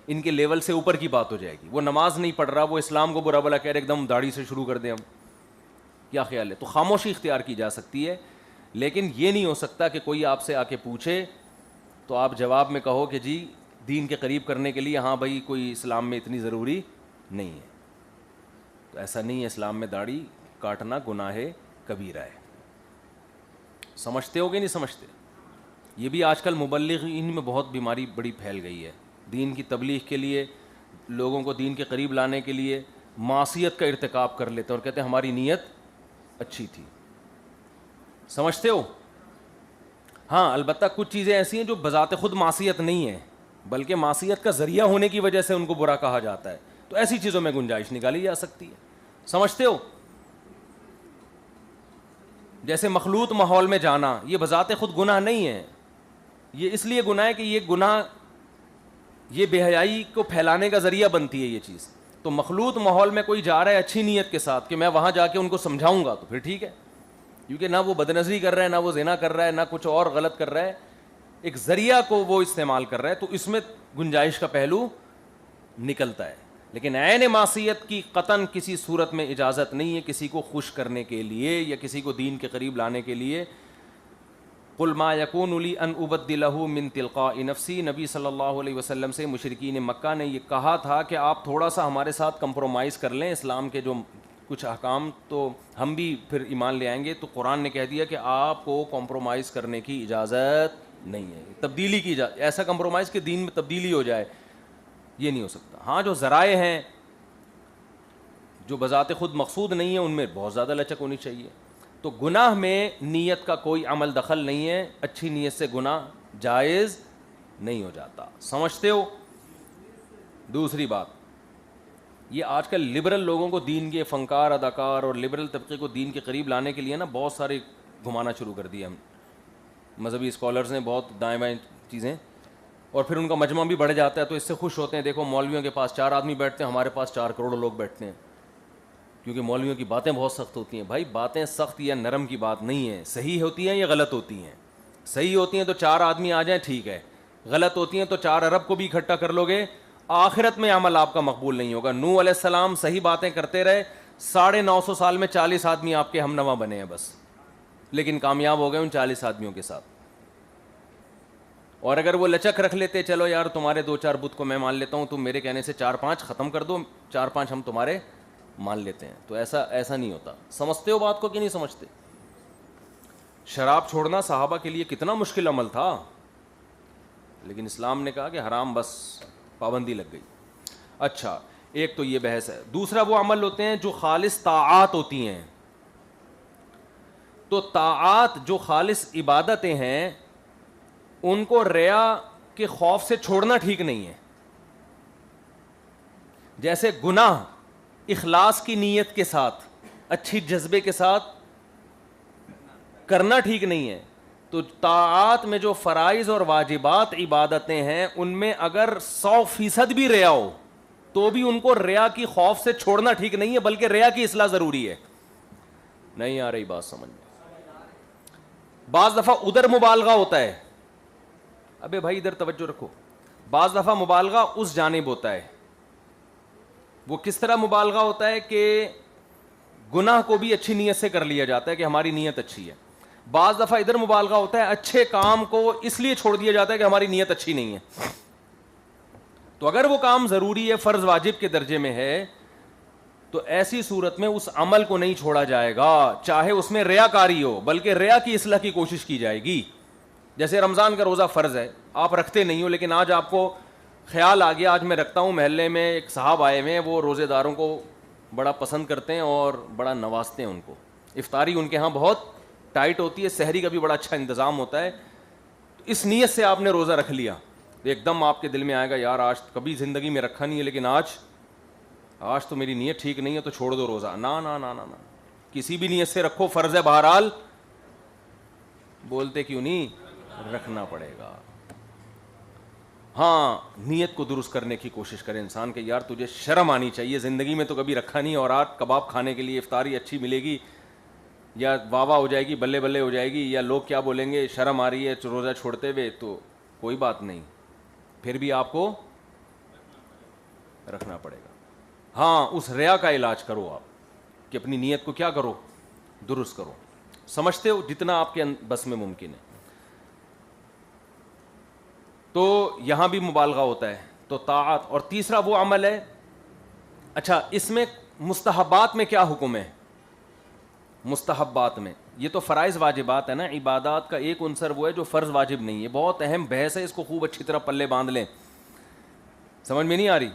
ان کے لیول سے اوپر کی بات ہو جائے گی. وہ نماز نہیں پڑھ رہا, وہ اسلام کو برا بلا کہہ رہے, ایک دم داڑھی سے شروع کر دیں, ہم کیا خیال ہے؟ تو خاموشی اختیار کی جا سکتی ہے, لیکن یہ نہیں ہو سکتا کہ کوئی آپ سے آ کے پوچھے تو آپ جواب میں کہو کہ جی دین کے قریب کرنے کے لیے ہاں بھائی کوئی اسلام میں اتنی ضروری نہیں ہے. تو ایسا نہیں ہے, اسلام میں داڑھی کاٹنا گناہ کبیرہ ہے. سمجھتے ہو کہ نہیں سمجھتے؟ یہ بھی آج کل مبلغین میں بہت بیماری بڑی پھیل گئی ہے. دین کی تبلیغ کے لیے, لوگوں کو دین کے قریب لانے کے لیے معصیت کا ارتکاب کر لیتے ہیں اور کہتے ہیں ہماری نیت اچھی تھی. سمجھتے ہو؟ ہاں البتہ کچھ چیزیں ایسی ہیں جو بذات خود معصیت نہیں ہیں, بلکہ معصیت کا ذریعہ ہونے کی وجہ سے ان کو برا کہا جاتا ہے, تو ایسی چیزوں میں گنجائش نکالی جا سکتی ہے. سمجھتے ہو؟ جیسے مخلوط ماحول میں جانا, یہ بذات خود گناہ نہیں ہے, یہ اس لیے گناہ ہے کہ یہ گناہ یہ بے حیائی کو پھیلانے کا ذریعہ بنتی ہے یہ چیز. تو مخلوط ماحول میں کوئی جا رہا ہے اچھی نیت کے ساتھ کہ میں وہاں جا کے ان کو سمجھاؤں گا, تو پھر ٹھیک ہے, کیونکہ نہ وہ بدنظری کر رہا ہے, نہ وہ زنا کر رہا ہے, نہ کچھ اور غلط کر رہا ہے, ایک ذریعہ کو وہ استعمال کر رہا ہے, تو اس میں گنجائش کا پہلو نکلتا ہے. لیکن عین معصیت کی قطعاً کسی صورت میں اجازت نہیں ہے کسی کو خوش کرنے کے لیے یا کسی کو دین کے قریب لانے کے لیے. قل ما یکون لی ان ابدلہ من تلقاء نفسی, نبی صلی اللہ علیہ وسلم سے مشرکین مکہ نے یہ کہا تھا کہ آپ تھوڑا سا ہمارے ساتھ کمپرومائز کر لیں, اسلام کے جو کچھ احکام تو ہم بھی پھر ایمان لے آئیں گے. تو قرآن نے کہہ دیا کہ آپ کو کمپرومائز کرنے کی اجازت نہیں ہے, تبدیلی کی اجازت. ایسا کمپرومائز کہ دین میں تبدیلی ہو جائے, یہ نہیں ہو سکتا. ہاں جو ذرائع ہیں جو بذات خود مقصود نہیں ہیں ان میں بہت زیادہ لچک ہونی چاہیے. تو گناہ میں نیت کا کوئی عمل دخل نہیں ہے, اچھی نیت سے گناہ جائز نہیں ہو جاتا. سمجھتے ہو؟ دوسری بات، یہ آج کل لبرل لوگوں کو دین کے فنکار اداکار اور لبرل طبقے کو دین کے قریب لانے کے لیے نا بہت سارے گھمانا شروع کر دیا ہم مذہبی اسکالرز نے، بہت دائیں بائیں چیزیں، اور پھر ان کا مجمع بھی بڑھ جاتا ہے تو اس سے خوش ہوتے ہیں. دیکھو مولویوں کے پاس 4 آدمی بیٹھتے ہیں، ہمارے پاس 4 کروڑ لوگ بیٹھتے ہیں، کیونکہ مولویوں کی باتیں بہت سخت ہوتی ہیں. بھائی باتیں سخت یا نرم کی بات نہیں ہے، صحیح ہوتی ہیں یا غلط ہوتی ہیں. صحیح ہوتی ہیں تو 4 آدمی آ جائیں ٹھیک ہے، غلط ہوتی ہیں تو 4 ارب کو بھی اکٹھا کر لو گے، آخرت میں عمل آپ کا مقبول نہیں ہوگا. نوح علیہ السلام صحیح باتیں کرتے رہے، 950 سال میں 40 آدمی آپ کے ہم نوا بنے ہیں بس، لیکن کامیاب ہو گئے ان 40 آدمیوں کے ساتھ. اور اگر وہ لچک رکھ لیتے، چلو یار تمہارے 2-4 بت کو میں مان لیتا ہوں، تم میرے کہنے سے 4-5 ختم کر دو، 4-5 ہم تمہارے مان لیتے ہیں، تو ایسا نہیں ہوتا. سمجھتے ہو بات کو کہ نہیں سمجھتے؟ شراب چھوڑنا صحابہ کے لیے کتنا مشکل عمل تھا، لیکن اسلام نے کہا کہ حرام، بس پابندی لگ گئی. اچھا، ایک تو یہ بحث ہے. دوسرا وہ عمل ہوتے ہیں جو خالص طاعات ہوتی ہیں. تو طاعات جو خالص عبادتیں ہیں ان کو ریا کے خوف سے چھوڑنا ٹھیک نہیں ہے. جیسے گناہ اخلاص کی نیت کے ساتھ، اچھی جذبے کے ساتھ کرنا ٹھیک نہیں ہے. تو طاعات میں جو فرائض اور واجبات عبادتیں ہیں ان میں اگر 100% بھی ریا ہو تو بھی ان کو ریا کی خوف سے چھوڑنا ٹھیک نہیں ہے، بلکہ ریا کی اصلاح ضروری ہے. نہیں آ رہی بات سمجھ میں؟ بعض دفعہ ادھر مبالغہ ہوتا ہے، ابے بھائی ادھر توجہ رکھو. بعض دفعہ مبالغہ اس جانب ہوتا ہے. وہ کس طرح مبالغہ ہوتا ہے کہ گناہ کو بھی اچھی نیت سے کر لیا جاتا ہے کہ ہماری نیت اچھی ہے. بعض دفعہ ادھر مبالغہ ہوتا ہے، اچھے کام کو اس لیے چھوڑ دیا جاتا ہے کہ ہماری نیت اچھی نہیں ہے. تو اگر وہ کام ضروری ہے، فرض واجب کے درجے میں ہے، تو ایسی صورت میں اس عمل کو نہیں چھوڑا جائے گا، چاہے اس میں ریاکاری ہو، بلکہ ریا کی اصلاح کی کوشش کی جائے گی. جیسے رمضان کا روزہ فرض ہے، آپ رکھتے نہیں ہو، لیکن آج آپ کو خیال آ گیا آج میں رکھتا ہوں. محلے میں ایک صاحب آئے ہوئے ہیں، وہ روزے داروں کو بڑا پسند کرتے ہیں اور بڑا نوازتے ہیں ان کو. افطاری ان کے ہاں بہت ٹائٹ ہوتی ہے، سحری کا بھی بڑا اچھا انتظام ہوتا ہے. اس نیت سے آپ نے روزہ رکھ لیا، ایک دم آپ کے دل میں آئے گا یار آج کبھی زندگی میں رکھا نہیں ہے، لیکن آج تو میری نیت ٹھیک نہیں ہے تو چھوڑ دو روزہ. نا نا نا نا نا، کسی بھی نیت سے رکھو، فرض ہے بہرحال. بولتے کیوں نہیں؟ رکھنا پڑے گا. ہاں نیت کو درست کرنے کی کوشش کرے انسان کہ یار تجھے شرم آنی چاہیے، زندگی میں تو کبھی رکھا نہیں اور آج کباب کھانے کے لیے افطاری اچھی ملے گی یا واہ واہ ہو جائے گی، بلے بلے ہو جائے گی، یا لوگ کیا بولیں گے، شرم آ رہی ہے روزہ چھوڑتے ہوئے، تو کوئی بات نہیں، پھر بھی آپ کو رکھنا پڑے گا. ہاں اس ریا کا علاج کرو آپ کہ اپنی نیت کو کیا کرو، درست کرو. سمجھتے ہو؟ جتنا آپ کے بس میں ممکن ہے. تو یہاں بھی مبالغہ ہوتا ہے. تو طاعت. اور تیسرا وہ عمل ہے، اچھا اس میں مستحبات میں کیا حکم ہے؟ مستحبات میں یہ تو فرائض واجبات ہے نا، عبادات کا ایک عنصر وہ ہے جو فرض واجب نہیں ہے. بہت اہم بحث ہے، اس کو خوب اچھی طرح پلے باندھ لیں. سمجھ میں نہیں آ رہی؟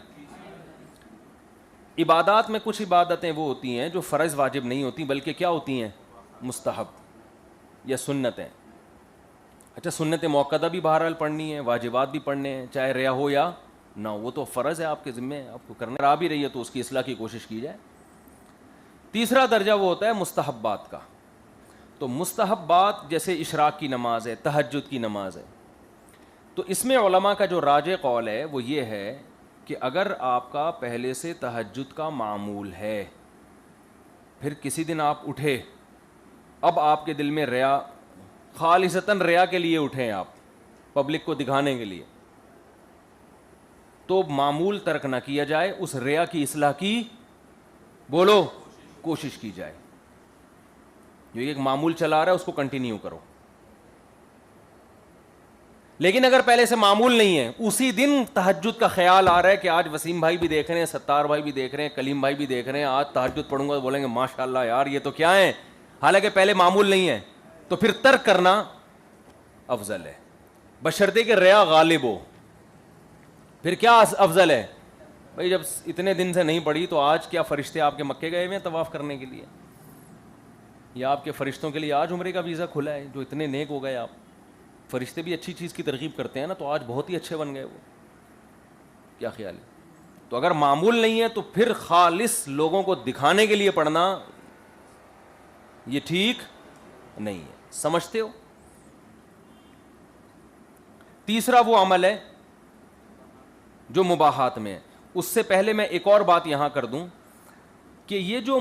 عبادات میں کچھ عبادتیں وہ ہوتی ہیں جو فرض واجب نہیں ہوتی بلکہ کیا ہوتی ہیں؟ مستحب یا سنتیں. اچھا سنت موقدہ بھی بہرحال پڑھنی ہے، واجبات بھی پڑھنے ہیں، چاہے ریا ہو یا نہ ہو، وہ تو فرض ہے آپ کے ذمے، آپ کو کرنا. آ بھی رہی ہے تو اس کی اصلاح کی کوشش کی جائے. تیسرا درجہ وہ ہوتا ہے مستحبات کا. تو مستحبات جیسے اشراق کی نماز ہے، تہجد کی نماز ہے. تو اس میں علماء کا جو راجح قول ہے وہ یہ ہے کہ اگر آپ کا پہلے سے تہجد کا معمول ہے، پھر کسی دن آپ اٹھے، اب آپ کے دل میں ریا، خالصتاً ریا کے لیے اٹھیں آپ، پبلک کو دکھانے کے لیے، تو معمول ترک نہ کیا جائے، اس ریا کی اصلاح کی بولو کوشش کی جائے. جو ایک معمول چلا رہا ہے اس کو کنٹینیو کرو. لیکن اگر پہلے سے معمول نہیں ہے، اسی دن تہجد کا خیال آ رہا ہے کہ آج وسیم بھائی بھی دیکھ رہے ہیں، ستار بھائی بھی دیکھ رہے ہیں، کلیم بھائی بھی دیکھ رہے ہیں، آج تہجد پڑھوں گا تو بولیں گے ماشاءاللہ یار یہ تو کیا ہے، حالانکہ پہلے معمول نہیں ہے، تو پھر ترک کرنا افضل ہے، بشرطے کہ ریا غالب ہو. پھر کیا افضل ہے بھائی؟ جب اتنے دن سے نہیں پڑھی تو آج کیا فرشتے آپ کے مکے گئے ہوئے ہیں طواف کرنے کے لیے، یا آپ کے فرشتوں کے لیے آج عمرے کا ویزا کھلا ہے جو اتنے نیک ہو گئے آپ؟ فرشتے بھی اچھی چیز کی ترغیب کرتے ہیں نا، تو آج بہت ہی اچھے بن گئے وہ. کیا خیال ہے؟ تو اگر معمول نہیں ہے تو پھر خالص لوگوں کو دکھانے کے لیے پڑھنا یہ ٹھیک نہیں ہے. سمجھتے ہو؟ تیسرا وہ عمل ہے جو مباحات میں ہے. اس سے پہلے میں ایک اور بات یہاں کر دوں کہ یہ جو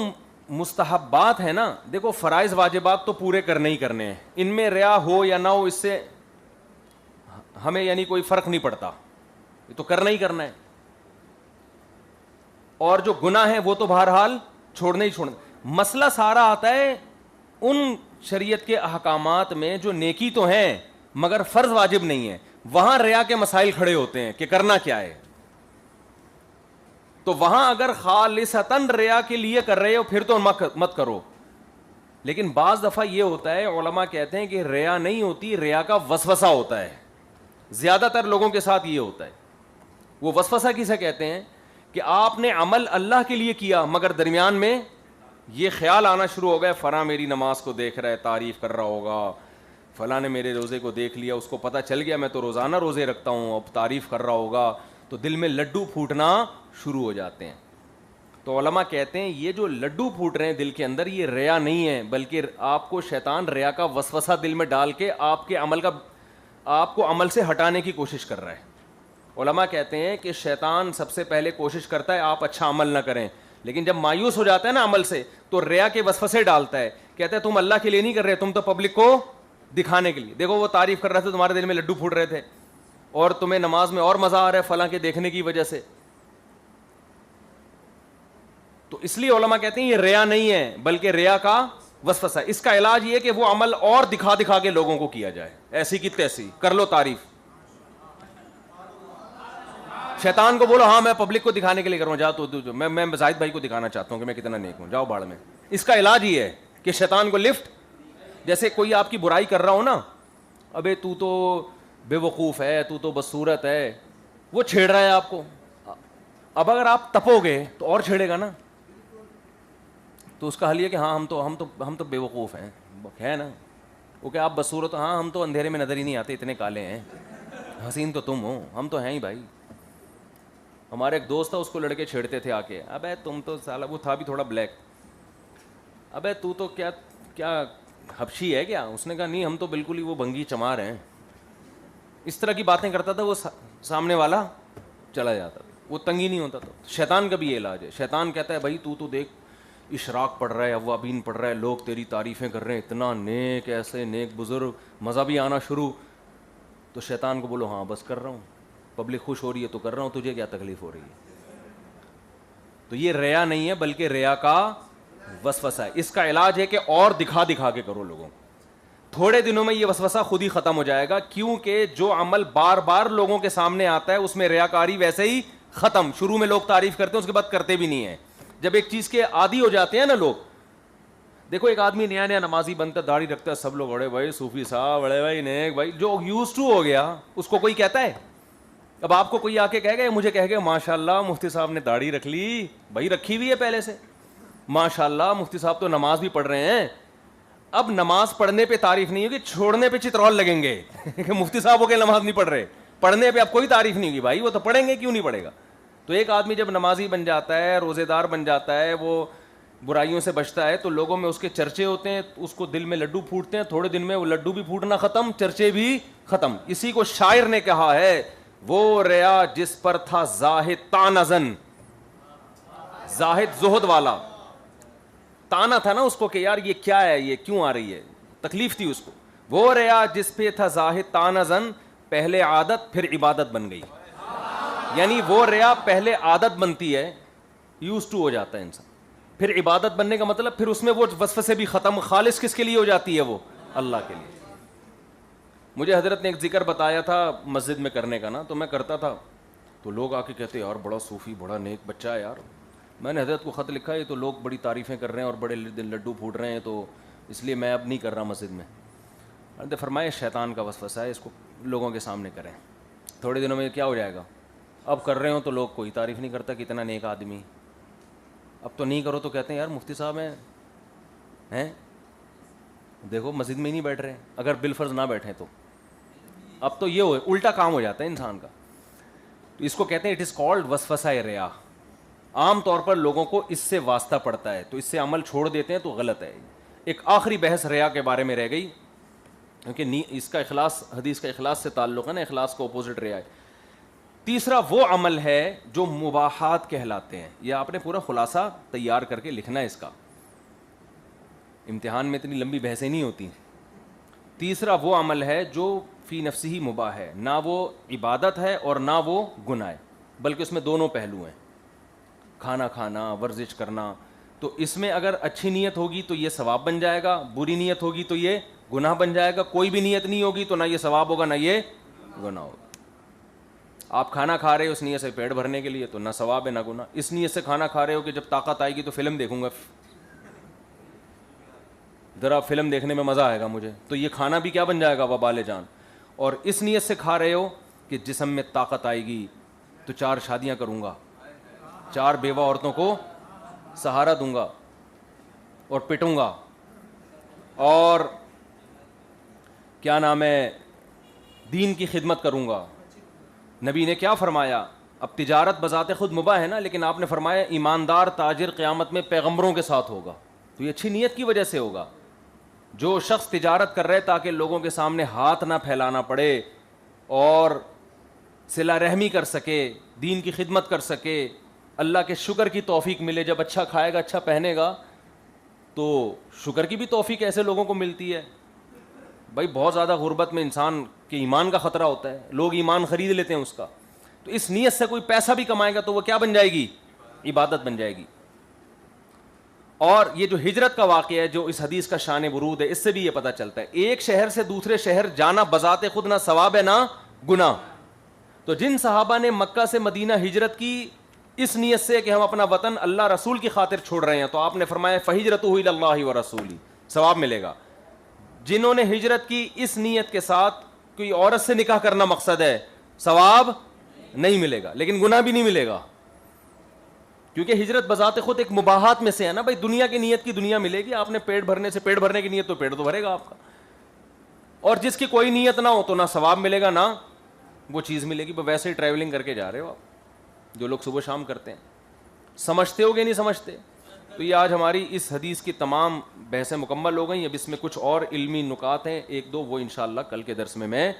مستحبات ہیں نا، دیکھو فرائض واجبات تو پورے کرنے ہی کرنے ہیں، ان میں ریا ہو یا نہ ہو اس سے ہمیں یعنی کوئی فرق نہیں پڑتا، یہ تو کرنا ہی کرنا ہے. اور جو گناہ ہیں وہ تو بہرحال چھوڑنا ہی چھوڑنا. مسئلہ سارا آتا ہے ان شریعت کے احکامات میں جو نیکی تو ہیں مگر فرض واجب نہیں ہے، وہاں ریا کے مسائل کھڑے ہوتے ہیں کہ کرنا کیا ہے. تو وہاں اگر خالصتاً ریا کے لیے کر رہے ہو پھر تو مت کرو. لیکن بعض دفعہ یہ ہوتا ہے، علماء کہتے ہیں کہ ریا نہیں ہوتی، ریا کا وسوسہ ہوتا ہے. زیادہ تر لوگوں کے ساتھ یہ ہوتا ہے. وہ وسوسہ کسے کہتے ہیں؟ کہ آپ نے عمل اللہ کے لیے کیا مگر درمیان میں یہ خیال آنا شروع ہو گیا فلاں میری نماز کو دیکھ رہا ہے، تعریف کر رہا ہوگا، فلاں نے میرے روزے کو دیکھ لیا، اس کو پتہ چل گیا میں تو روزانہ روزے رکھتا ہوں، اب تعریف کر رہا ہوگا، تو دل میں لڈو پھوٹنا شروع ہو جاتے ہیں. تو علماء کہتے ہیں یہ جو لڈو پھوٹ رہے ہیں دل کے اندر یہ ریا نہیں ہے، بلکہ آپ کو شیطان ریا کا وسوسہ دل میں ڈال کے آپ کو عمل سے ہٹانے کی کوشش کر رہا ہے. علماء کہتے ہیں کہ شیطان سب سے پہلے کوشش کرتا ہے آپ اچھا عمل نہ کریں، لیکن جب مایوس ہو جاتا ہے نا عمل سے تو ریا کے وسوسے ڈالتا ہے، کہتا ہے تم اللہ کے لیے نہیں کر رہے، تم تو پبلک کو دکھانے کے لیے. دیکھو وہ تعریف کر رہے تھے، تمہارے دل میں لڈو پھوٹ رہے تھے اور تمہیں نماز میں اور مزہ آ رہا ہے فلاں کے دیکھنے کی وجہ سے. تو اس لیے علماء کہتے ہیں یہ ریا نہیں ہے بلکہ ریا کا وسوسہ. اس کا علاج یہ کہ وہ عمل اور دکھا دکھا کے لوگوں کو کیا جائے، ایسی کی تیسی کر لو تعریف. شیطان کو بولو ہاں میں پبلک کو دکھانے کے لیے کروں، جاؤ تو میں زاہد بھائی کو دکھانا چاہتا ہوں کہ میں کتنا نیک ہوں، جاؤ باڑ میں. اس کا علاج یہ ہے کہ شیطان کو لفٹ. جیسے کوئی آپ کی برائی کر رہا ہو نا، ابے تو بے وقوف ہے، تو بدصورت ہے، وہ چھیڑ رہا ہے آپ کو. اب اگر آپ تپو گے تو اور چھیڑے گا نا. تو اس کا حل یہ کہ ہاں ہم تو بے وقوف ہیں، ہے نا. وہ کہ آپ بدصورت، ہاں ہم تو اندھیرے میں نظر ہی نہیں آتے، اتنے کالے ہیں، حسین تو تم ہو، ہم تو ہیں ہی بھائی. ہمارے ایک دوست تھا، اس کو لڑکے چھیڑتے تھے آ کے، ابے تم تو سالا، وہ تھا بھی تھوڑا بلیک، ابے تو کیا حبشی ہے کیا؟ اس نے کہا نہیں ہم تو بالکل ہی وہ بنگی چمار ہیں. اس طرح کی باتیں کرتا تھا، وہ سامنے والا چلا جاتا تھا، وہ تنگی نہیں ہوتا تھا. شیطان کا بھی یہ علاج ہے. شیطان کہتا ہے بھائی تو دیکھ اشراق پڑھ رہا ہے، اوابین پڑھ رہا ہے، لوگ تیری تعریفیں کر رہے ہیں، اتنا نیک، ایسے نیک بزرگ، مزہ بھی آنا شروع. تو شیطان کو بولو ہاں بس کر رہا ہوں، پبلک خوش ہو رہی ہے تو کر رہا ہوں، تجھے کیا تکلیف ہو رہی ہے. تو یہ ریا نہیں ہے بلکہ ریا کا وسوسہ ہے. اس کا علاج ہے کہ اور دکھا دکھا کے کرو لوگوں. تھوڑے دنوں میں یہ وسوسہ خود ہی ختم ہو جائے گا، کیونکہ جو عمل بار بار لوگوں کے سامنے آتا ہے اس میں ریاکاری ویسے ہی ختم. شروع میں لوگ تعریف کرتے ہیں، اس کے بعد کرتے بھی نہیں ہیں. جب ایک چیز کے عادی ہو جاتے ہیں نا لوگ، دیکھو ایک آدمی نیا نمازی بنتا ہے، داڑھی رکھتا ہے، سب لوگ بڑے بھائی صوفی صاحب، بڑے بھائی نیک بھائی، جو یوز ٹو ہو گیا اس کو کوئی کہتا ہے. اب آپ کو کوئی آ کے کہے گا، مجھے کہے گا ماشاء اللہ مفتی صاحب نے داڑھی رکھ لی، بھائی رکھی ہوئی ہے پہلے سے، ماشاء اللہ مفتی صاحب تو نماز بھی پڑھ رہے ہیں. اب نماز پڑھنے پہ تعریف نہیں ہوگی، چھوڑنے پہ چترول لگیں گے کہ مفتی صاحب ہو کے نماز نہیں پڑھ رہے. پڑھنے پہ اب کوئی تعریف نہیں ہوگی، بھائی وہ تو پڑھیں گے، کیوں نہیں پڑھے گا. تو ایک آدمی جب نمازی بن جاتا ہے، روزے دار بن جاتا ہے، وہ برائیوں سے بچتا ہے، تو لوگوں میں اس کے چرچے ہوتے ہیں، اس کو دل میں لڈو پھوٹتے ہیں. تھوڑے دن میں وہ لڈو بھی پھوٹنا ختم، چرچے بھی ختم. اسی کو شاعر نے کہا ہے، وہ ریا جس پر تھا زاہد تانزن، زاہد زہد والا، تانا تھا نا اس کو کہ یار یہ کیا ہے، یہ کیوں آ رہی ہے، تکلیف تھی اس کو. وہ ریا جس پہ تھا زاہد تانزن، پہلے عادت پھر عبادت بن گئی. یعنی وہ ریا پہلے عادت بنتی ہے، یوز ٹو ہو جاتا ہے انسان، پھر عبادت بننے کا مطلب پھر اس میں وہ وسوسے بھی ختم. خالص کس کے لیے ہو جاتی ہے؟ وہ اللہ کے لیے. مجھے حضرت نے ایک ذکر بتایا تھا مسجد میں کرنے کا نا، تو میں کرتا تھا، تو لوگ آ کے کہتے یار بڑا صوفی، بڑا نیک بچہ ہے یار. میں نے حضرت کو خط لکھا ہے، تو لوگ بڑی تعریفیں کر رہے ہیں اور بڑے لڈو پھوٹ رہے ہیں، تو اس لیے میں اب نہیں کر رہا مسجد میں. حضرت فرمایا شیطان کا وسوسہ ہے، اس کو لوگوں کے سامنے کریں، تھوڑے دنوں میں کیا ہو جائے گا. اب کر رہے ہوں تو لوگ کوئی تعریف نہیں کرتا کتنا نیک آدمی. اب تو نہیں کرو تو کہتے ہیں یار مفتی صاحب ہیں دیکھو مسجد میں ہی نہیں بیٹھ رہے، اگر بالفرض نہ بیٹھیں تو. اب تو یہ الٹا کام ہو جاتا ہے انسان کا. تو اس کو کہتے ہیں اٹ از کالڈ وسوسہ ریا. عام طور پر لوگوں کو اس سے واسطہ پڑتا ہے تو اس سے عمل چھوڑ دیتے ہیں تو غلط ہے. ایک آخری بحث ریا کے بارے میں رہ گئی, کیونکہ اس کا اخلاص, حدیث کا اخلاص سے تعلق ہے نا, اخلاص کا اپوزٹ ریا ہے. تیسرا وہ عمل ہے جو مباحات کہلاتے ہیں. یہ آپ نے پورا خلاصہ تیار کر کے لکھنا ہے اس کا, امتحان میں اتنی لمبی بحثیں نہیں ہوتی. تیسرا وہ عمل ہے جو فی نفسی ہی مباح ہے, نہ وہ عبادت ہے اور نہ وہ گناہ ہے, بلکہ اس میں دونوں پہلو ہیں, کھانا کھانا, ورزش کرنا. تو اس میں اگر اچھی نیت ہوگی تو یہ ثواب بن جائے گا, بری نیت ہوگی تو یہ گناہ بن جائے گا. کوئی بھی نیت نہیں ہوگی تو نہ یہ ثواب ہوگا نہ یہ گناہ ہوگا. آپ کھانا کھا رہے ہو اس نیت سے پیٹ بھرنے کے لیے تو نہ ثواب ہے نہ گناہ. اس نیت سے کھانا کھا رہے ہو کہ جب طاقت آئے گی تو فلم دیکھوں گا, ذرا فلم دیکھنے میں مزہ آئے گا مجھے, تو یہ کھانا بھی کیا بن جائے گا, وبال جان. اور اس نیت سے کھا رہے ہو کہ جسم میں طاقت آئے گی تو 4 شادیاں کروں گا, 4 بیوہ عورتوں کو سہارا دوں گا اور پٹوں گا, اور کیا نام ہے, دین کی خدمت کروں گا. نبی نے کیا فرمایا, اب تجارت بذات خود مباح ہے نا, لیکن آپ نے فرمایا ایماندار تاجر قیامت میں پیغمبروں کے ساتھ ہوگا. تو یہ اچھی نیت کی وجہ سے ہوگا. جو شخص تجارت کر رہے تاکہ لوگوں کے سامنے ہاتھ نہ پھیلانا پڑے اور صلہ رحمی کر سکے, دین کی خدمت کر سکے, اللہ کے شکر کی توفیق ملے, جب اچھا کھائے گا اچھا پہنے گا تو شکر کی بھی توفیق ایسے لوگوں کو ملتی ہے. بھائی بہت زیادہ غربت میں انسان کے ایمان کا خطرہ ہوتا ہے, لوگ ایمان خرید لیتے ہیں اس کا. تو اس نیت سے کوئی پیسہ بھی کمائے گا تو وہ کیا بن جائے گی, عبادت بن جائے گی. اور یہ جو ہجرت کا واقعہ ہے جو اس حدیث کا شان ورود ہے, اس سے بھی یہ پتہ چلتا ہے ایک شہر سے دوسرے شہر جانا بذات خود نہ ثواب ہے نہ گناہ. تو جن صحابہ نے مکہ سے مدینہ ہجرت کی اس نیت سے کہ ہم اپنا وطن اللہ رسول کی خاطر چھوڑ رہے ہیں, تو آپ نے فرمایا فہجرتہ الی اللہ ورسولہ, ثواب ملے گا. جنہوں نے ہجرت کی اس نیت کے ساتھ کوئی عورت سے نکاح کرنا مقصد ہے, ثواب نہیں ملے گا لیکن گناہ بھی نہیں ملے گا, کیونکہ ہجرت بذات خود ایک مباحات میں سے ہے نا. بھائی دنیا کی نیت کی دنیا ملے گی, آپ نے پیٹ بھرنے سے پیٹ بھرنے کی نیت تو پیٹ تو بھرے گا آپ کا. اور جس کی کوئی نیت نہ ہو تو نہ ثواب ملے گا نہ وہ چیز ملے گی. ویسے ہی ٹریولنگ کر کے جا رہے ہو آپ, جو لوگ صبح شام کرتے ہیں. سمجھتے ہو گے نہیں سمجھتے؟ تو یہ آج ہماری اس حدیث کی تمام بحثیں مکمل ہو گئیں. اب اس میں کچھ اور علمی نکات ہیں 1-2, وہ انشاءاللہ کل کے درس میں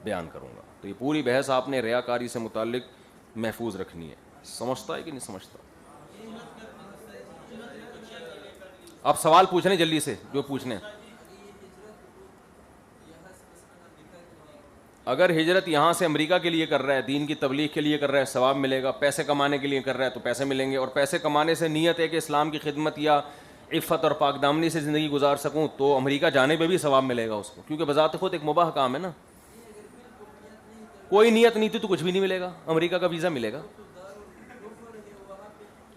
بیان کروں گا. تو یہ پوری بحث آپ نے ریاکاری سے متعلق محفوظ رکھنی ہے. سمجھتا ہے کہ نہیں سمجھتا؟ آپ سوال پوچھ رہے ہیں جلدی سے جو پوچھنے. اگر ہجرت یہاں سے امریکہ کے لیے کر رہا ہے, دین کی تبلیغ کے لیے کر رہا ہے, ثواب ملے گا. پیسے کمانے کے لیے کر رہا ہے تو پیسے ملیں گے, اور پیسے کمانے سے نیت ہے کہ اسلام کی خدمت یا عفت اور پاک دامنی سے زندگی گزار سکوں, تو امریکہ جانے پہ بھی ثواب ملے گا اس کو, کیونکہ بذات خود ایک مباح کام ہے نا. کوئی نیت نہیں تھی تو کچھ بھی نہیں ملے گا, امریکہ کا ویزا ملے گا.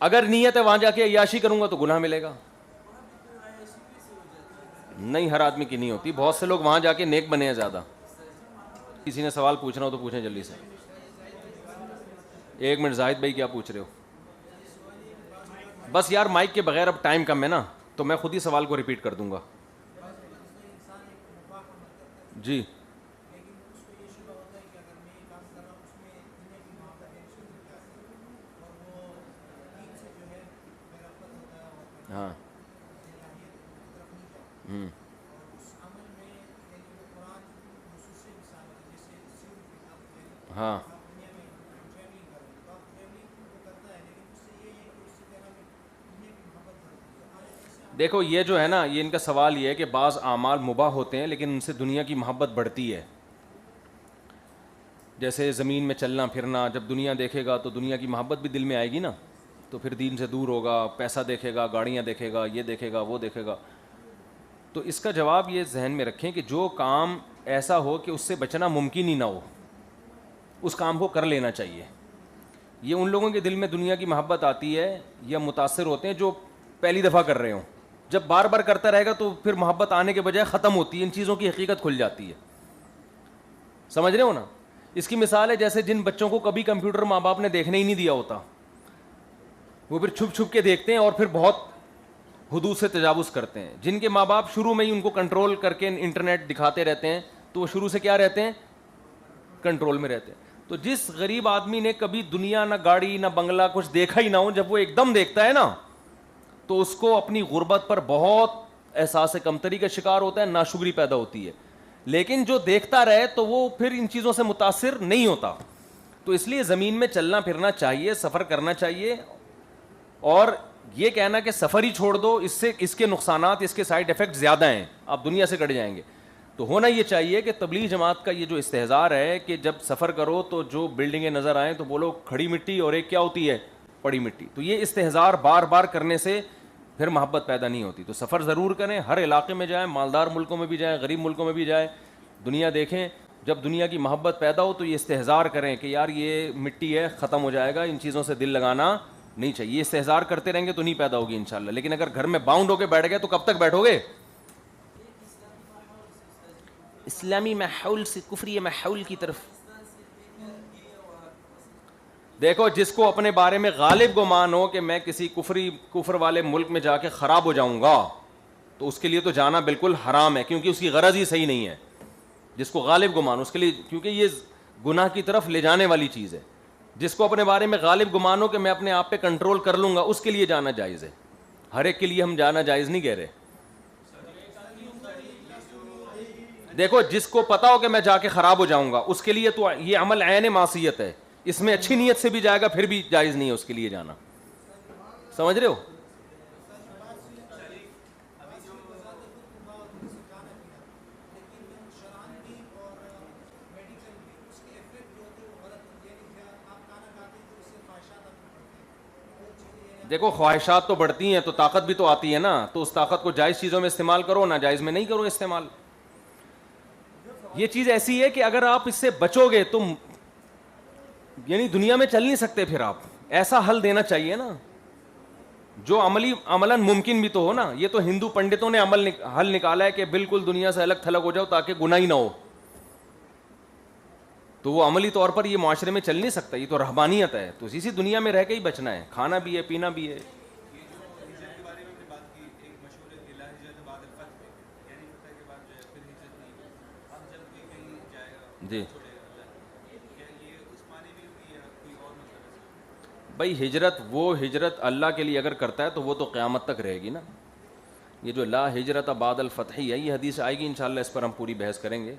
اگر نیت ہے وہاں جا کے عیاشی کروں گا تو گناہ ملے گا. نہیں, ہر آدمی کی نہیں ہوتی. بہت سے لوگ وہاں جا کے نیک بنے ہیں زیادہ. کسی نے سوال پوچھنا ہو تو پوچھیں جلدی سے. 1 منٹ, زاہد بھائی کیا پوچھ رہے ہو؟ بس یار مائک کے بغیر اب ٹائم کم ہے نا, تو میں خود ہی سوال کو ریپیٹ کر دوں گا. جی ہاں ہاں دیکھو یہ جو ہے نا, یہ ان کا سوال یہ ہے کہ بعض اعمال مباح ہوتے ہیں لیکن ان سے دنیا کی محبت بڑھتی ہے. جیسے زمین میں چلنا پھرنا, جب دنیا دیکھے گا تو دنیا کی محبت بھی دل میں آئے گی نا, تو پھر دین سے دور ہوگا. پیسہ دیکھے گا, گاڑیاں دیکھے گا, یہ دیکھے گا, وہ دیکھے گا. تو اس کا جواب یہ ذہن میں رکھیں کہ جو کام ایسا ہو کہ اس سے بچنا ممکن ہی نہ ہو, اس کام کو کر لینا چاہیے. یہ ان لوگوں کے دل میں دنیا کی محبت آتی ہے یا متاثر ہوتے ہیں جو پہلی دفعہ کر رہے ہوں. جب بار بار کرتا رہے گا تو پھر محبت آنے کے بجائے ختم ہوتی ہے, ان چیزوں کی حقیقت کھل جاتی ہے. سمجھ رہے ہو نا؟ اس کی مثال ہے جیسے جن بچوں کو کبھی کمپیوٹر ماں باپ نے دیکھنے ہی نہیں دیا ہوتا, وہ پھر چھپ چھپ کے دیکھتے ہیں اور پھر بہت حدود سے تجاوز کرتے ہیں. جن کے ماں باپ شروع میں ہی ان کو کنٹرول کر کے انٹرنیٹ دکھاتے رہتے ہیں تو وہ شروع سے کیا رہتے ہیں, کنٹرول میں رہتے ہیں. تو جس غریب آدمی نے کبھی دنیا نہ گاڑی نہ بنگلہ کچھ دیکھا ہی نہ ہو، جب وہ ایک دم دیکھتا ہے نا تو اس کو اپنی غربت پر بہت احساس کمتری کا شکار ہوتا ہے، ناشکری پیدا ہوتی ہے. لیکن جو دیکھتا رہے تو وہ پھر ان چیزوں سے متاثر نہیں ہوتا. تو اس لیے زمین میں چلنا پھرنا چاہیے، سفر کرنا چاہیے. اور یہ کہنا کہ سفر ہی چھوڑ دو، اس سے اس کے نقصانات، اس کے سائیڈ افیکٹ زیادہ ہیں، آپ دنیا سے کٹ جائیں گے. تو ہونا یہ چاہیے کہ تبلیغ جماعت کا یہ جو استحضار ہے کہ جب سفر کرو تو جو بلڈنگیں نظر آئیں تو بولو کھڑی مٹی، اور ایک کیا ہوتی ہے، پڑی مٹی. تو یہ استحضار بار بار کرنے سے پھر محبت پیدا نہیں ہوتی. تو سفر ضرور کریں، ہر علاقے میں جائیں، مالدار ملکوں میں بھی جائیں، غریب ملکوں میں بھی جائیں، دنیا دیکھیں. جب دنیا کی محبت پیدا ہو تو یہ استحضار کریں کہ یار یہ مٹی ہے، ختم ہو جائے گا، ان چیزوں سے دل لگانا نہیں چاہیے. یہ استحضار کرتے رہیں گے تو نہیں پیدا ہوگی انشاءاللہ. لیکن اگر گھر میں باؤنڈ ہو کے بیٹھ گئے تو کب تک بیٹھو گے؟ اسلامی ماحول سے کفری ماحول کی طرف دیکھو. جس کو اپنے بارے میں غالب گمان ہو کہ میں کسی کفر والے ملک میں جا کے خراب ہو جاؤں گا تو اس کے لیے تو جانا بالکل حرام ہے، کیونکہ اس کی غرض ہی صحیح نہیں ہے. جس کو غالب گمان اس کے لیے، کیونکہ یہ گناہ کی طرف لے جانے والی چیز ہے. جس کو اپنے بارے میں غالب گمان ہو کہ میں اپنے آپ پہ کنٹرول کر لوں گا، اس کے لیے جانا جائز ہے. ہر ایک کے لیے ہم جانا جائز نہیں کہہ رہے. دیکھو جس کو پتا ہو کہ میں جا کے خراب ہو جاؤں گا اس کے لیے تو یہ عمل عین معصیت ہے. اس میں اچھی نیت سے بھی جائے گا پھر بھی جائز نہیں ہے اس کے لیے جانا. سمجھ رہے ہو؟ دیکھو خواہشات تو بڑھتی ہیں تو طاقت بھی تو آتی ہے نا. تو اس طاقت کو جائز چیزوں میں استعمال کرو، ناجائز میں نہیں کرو استعمال. یہ چیز ایسی ہے کہ اگر آپ اس سے بچو گے تو یعنی دنیا میں چل نہیں سکتے. پھر آپ ایسا حل دینا چاہیے نا جو عملاً ممکن بھی تو ہو نا. یہ تو ہندو پنڈتوں نے حل نکالا ہے کہ بالکل دنیا سے الگ تھلگ ہو جاؤ تاکہ گناہ ہی نہ ہو. تو وہ عملی طور پر یہ معاشرے میں چل نہیں سکتا. یہ تو رہبانیت ہے. تو اسی دنیا میں رہ کے ہی بچنا ہے، کھانا بھی ہے، پینا بھی ہے. جی بھائی ہجرت اللہ کے لیے اگر کرتا ہے تو وہ تو قیامت تک رہے گی نا. یہ جو لا ہجرت بعد الفتح ہے، یہ حدیث آئے گی انشاءاللہ، اس پر ہم پوری بحث کریں گے.